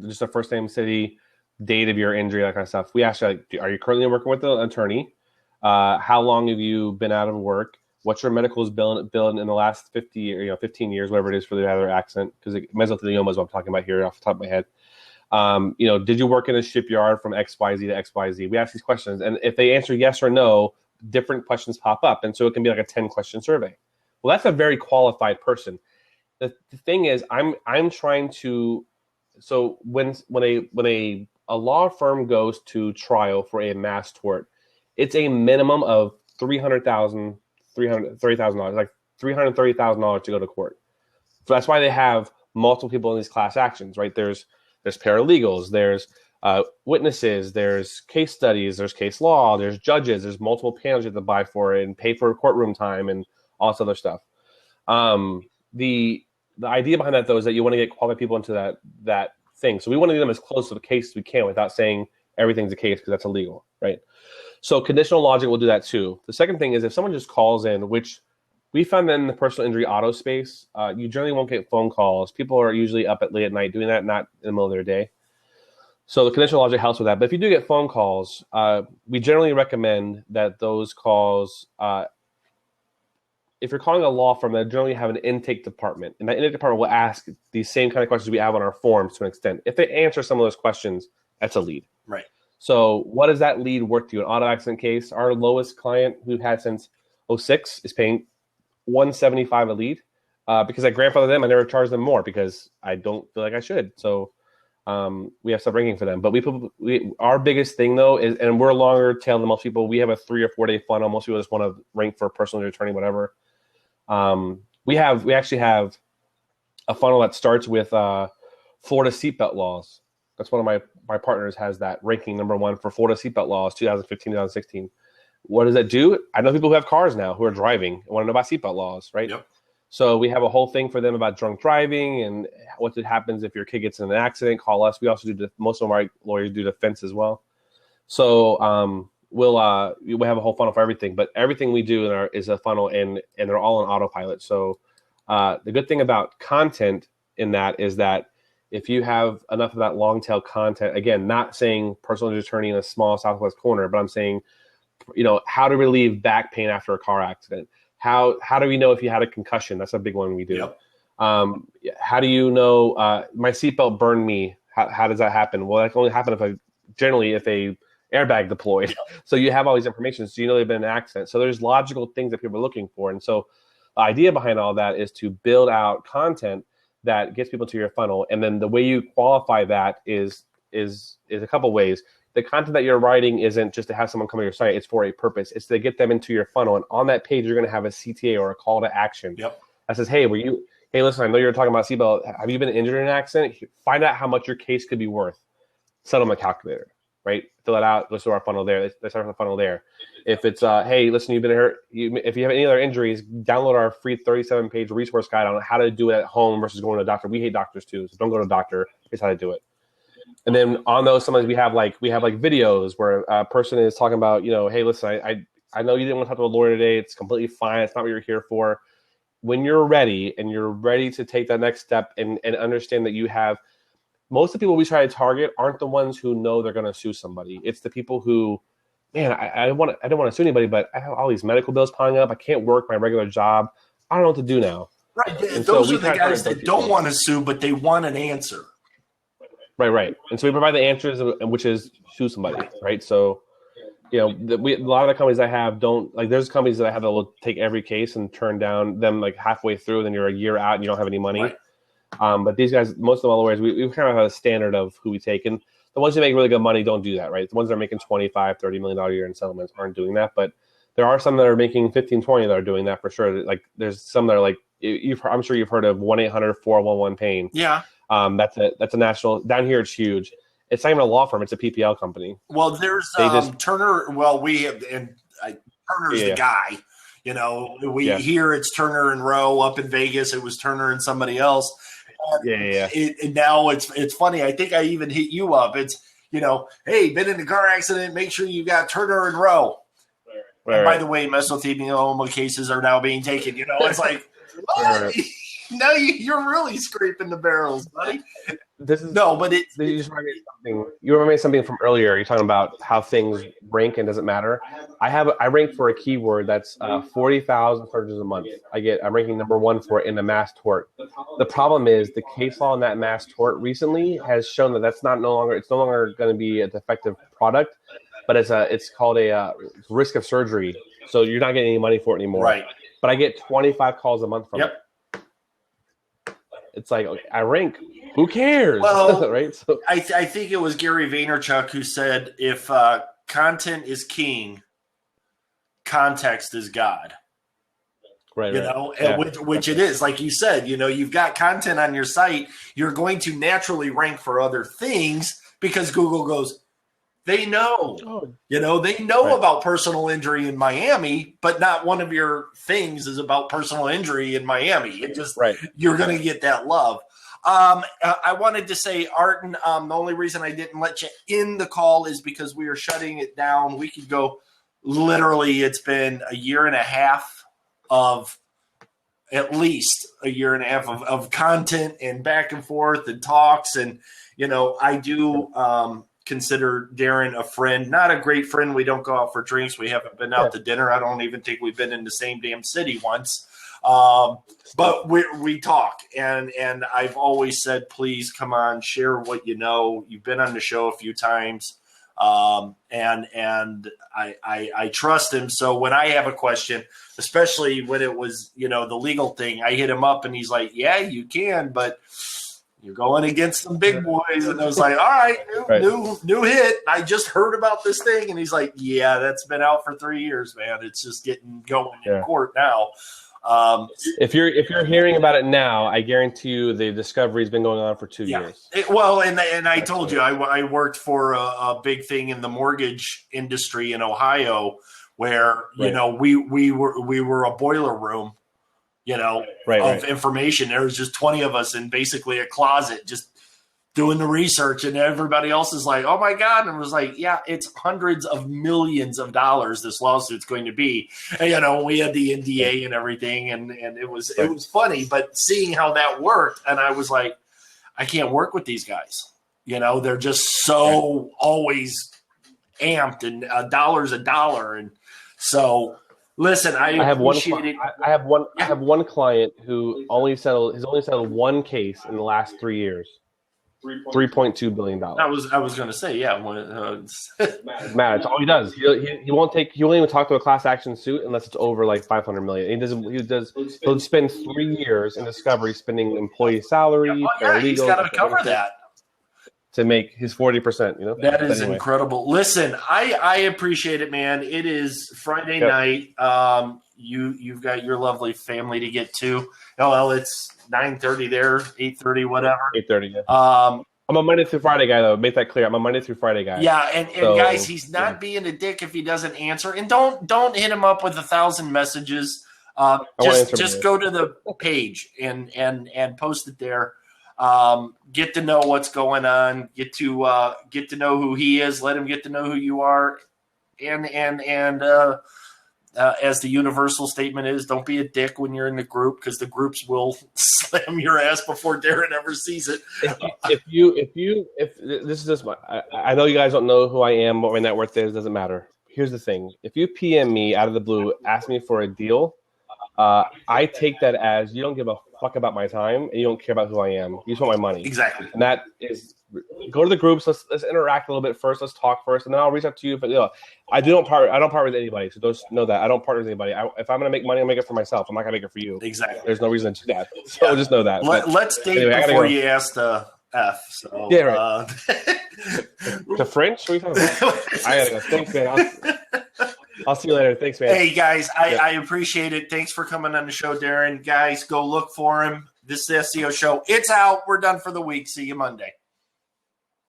B: just a first name, city, date of your injury, that kind of stuff. We ask you, like, are you currently working with an attorney? How long have you been out of work? What's your medicals bill in the last 15 years, whatever it is for the other accident? Because mesothelioma is what I'm talking about here off the top of my head. Did you work in a shipyard from XYZ to XYZ? We ask these questions, and if they answer yes or no, different questions pop up, and so it can be like a 10-question survey. Well, that's a very qualified person. The thing is, I'm trying to. So when a law firm goes to trial for a mass tort, it's a minimum of $330,000, like $330,000 to go to court. So that's why they have multiple people in these class actions, right? There's paralegals, there's witnesses, there's case studies, there's case law, there's judges, there's multiple panels you have to buy for it and pay for courtroom time and all this other stuff. The idea behind that, though, is that you want to get qualified people into that thing. So we want to get them as close to the case as we can without saying everything's a case because that's illegal, right? So conditional logic will do that too. The second thing is if someone just calls in, which we found that in the personal injury auto space, you generally won't get phone calls. People are usually up late at night doing that, not in the middle of their day. So the conditional logic helps with that. But if you do get phone calls, we generally recommend that those calls, if you're calling a law firm, they generally have an intake department. And that intake department will ask these same kind of questions we have on our forms to an extent. If they answer some of those questions, that's a lead.
A: Right.
B: So what is that lead worth to you? An auto accident case, our lowest client we've had since 2006 is paying $175 a lead because I grandfathered them. I never charged them more because I don't feel like I should. So we have stuff ranking for them. But our biggest thing though is, and we're longer tail than most people. We have a 3 or 4 day funnel. Most people just want to rank for a personal injury attorney, whatever. We actually have a funnel that starts with Florida seatbelt laws. That's one of my partners has that ranking number 1 for Florida seatbelt laws, 2015, 2016. What does that do? I know people who have cars now who are driving and want to know about seatbelt laws, right?
A: Yep.
B: So we have a whole thing for them about drunk driving and what happens if your kid gets in an accident. Call us. We also do most of our lawyers do defense as well. So we'll have a whole funnel for everything. But everything we do is a funnel, and they're all on autopilot. So the good thing about content in that is that if you have enough of that long tail content, again, not saying personal injury attorney in a small Southwest corner, but I'm saying, how to relieve back pain after a car accident. How do we know if you had a concussion? That's a big one we do.
A: Yep.
B: How do you know my seatbelt burned me? How does that happen? Well, that can only happen if a airbag deployed. Yep. So you have all these information, so you know they've been in an accident. So there's logical things that people are looking for. And so the idea behind all that is to build out content that gets people to your funnel. And then the way you qualify that is a couple ways. The content that you're writing isn't just to have someone come to your site. It's for a purpose. It's to get them into your funnel. And on that page, you're going to have a CTA or a call to action.
A: Yep.
B: That says, hey, listen, I know you're talking about seatbelt. Have you been injured in an accident? Find out how much your case could be worth. Settlement calculator, right? Fill it out. Let's do our funnel there. Let's start the funnel there. If it's, hey, listen, you've been hurt. If you have any other injuries, download our free 37-page resource guide on how to do it at home versus going to a doctor. We hate doctors too, so don't go to a doctor. Here's how to do it. And then on those, sometimes we have videos where a person is talking about, hey, listen, I know you didn't want to talk to a lawyer today. It's completely fine. It's not what you're here for. When you're ready and you're ready to take that next step and understand that you have, most of the people we try to target aren't the ones who know they're going to sue somebody. It's the people who, man, I don't want to sue anybody, but I have all these medical bills piling up. I can't work my regular job. I don't know what to do now.
A: Right. And those are the guys that don't want to sue, but they want an answer.
B: Right. And so we provide the answers, which is sue somebody, right? So, a lot of the companies I have don't, there's companies that I have to take every case and turn down them halfway through, then you're a year out and you don't have any money.
A: Right.
B: But these guys, most of the lawyers, we kind of have a standard of who we take. And the ones who make really good money don't do that, right? The ones that are making $25, $30 million a year in settlements aren't doing that. But there are some that are making 15, 20 that are doing that for sure. There's some that are I'm sure you've heard of 1-800-411-PAIN.
A: Yeah.
B: That's a national. Down here, it's huge. It's not even a law firm; it's a PPL company.
A: Well, there's Turner. Well, Turner's the guy. Here it's Turner and Rowe. Up in Vegas, it was Turner and somebody else. And now it's funny. I think I even hit you up. It's hey, been in a car accident. Make sure you got Turner and Rowe. Right. And by the way, mesothelioma cases are now being taken. It's like what? Right. No, you're really scraping the barrels, buddy. You remind me of something from earlier. You're talking about how things rank and doesn't matter.
B: I rank for a keyword that's 40,000 searches a month. I'm ranking number 1 for it in the mass tort. The problem is the case law in that mass tort recently has shown that it's no longer going to be a defective product, but it's called a risk of surgery. So you're not getting any money for it anymore.
A: Right.
B: But I get 25 calls a month from it. It's I rank. Who cares?
A: Well,
B: right? So,
A: I think it was Gary Vaynerchuk who said, if content is king, context is God.
B: Right.
A: Which it is. Like you said, you've got content on your site. You're going to naturally rank for other things because Google goes, they know. They know about personal injury in Miami, but not one of your things is about personal injury in Miami. It just you're going to get that love. I wanted to say, Arden, the only reason I didn't let you in the call is because we are shutting it down. We could go literally, it's been a year and a half of at least a year and a half of content and back and forth and talks. And, I do consider Darin a friend, not a great friend. We don't go out for drinks. We haven't been out to dinner. I don't even think we've been in the same damn city once. But we talk, and I've always said, please come on, share what you know. You've been on the show a few times. And I trust him. So when I have a question, especially when it was, the legal thing, I hit him up and he's like, yeah, you can, but you're going against some big boys. And I was like, all right, new hit. I just heard about this thing. And he's like, yeah, that's been out for 3 years, man. It's just getting going in court now.
B: If you're hearing about it now, I guarantee you the discovery's been going on for 2 years.
A: And I told you, I worked for a big thing in the mortgage industry in Ohio where, we were a boiler room, of information. There was just 20 of us in basically a closet just doing the research, and everybody else is like, oh my God. And it was like, yeah, it's hundreds of millions of dollars this lawsuit's going to be. And, we had the NDA and everything, and it was funny, but seeing how that worked, and I was like, I can't work with these guys. They're just so always amped, and a dollar's a dollar. And so listen, I have one
B: client who has only settled one case in the last 3 years. $3.2 billion. I was
A: going to say, yeah.
B: Matt, it's all he does. He won't even talk to a class action suit unless it's over like $500 million. He'll spend 3 years in discovery spending employee salary.
A: He's got to cover that
B: to make his 40%.
A: That is incredible. Listen, I appreciate it, man. It is Friday night. You've got your lovely family to get to. Oh, well, it's 9:30 there, 8:30, whatever.
B: 8:30. Yeah. I'm a Monday through Friday guy, though. Make that clear. I'm a Monday through Friday guy.
A: Yeah, and guys, he's not being a dick if he doesn't answer. And don't hit him up with 1,000 messages. Just go to the page and post it there. Get to know what's going on. Get to know who he is. Let him get to know who you are. And as the universal statement is, don't be a dick when you're in the group, because the groups will slam your ass before Darin ever sees it.
B: I know you guys don't know who I am, what my net worth is, doesn't matter. Here's the thing. If you PM me out of the blue, ask me for a deal, I take that as you don't give a fuck about my time and you don't care about who I am. You just want my money.
A: Exactly.
B: And that is, go to the groups. Let's interact a little bit first. Let's talk first, and then I'll reach out to you. But I don't part with anybody. So just know that I don't partner with anybody. If I'm gonna make money, I'll make it for myself. I'm not gonna make it for you.
A: Exactly.
B: There's no reason to do that. So just know that.
A: Let's date before you ask the F. So
B: yeah, right. The French? What are you talking about? I gotta go. Thanks, man. I'll see you later. Thanks, man.
A: Hey, guys, I appreciate it. Thanks for coming on the show, Darin. Guys, go look for him. This is the SEO Show. It's out. We're done for the week. See you Monday.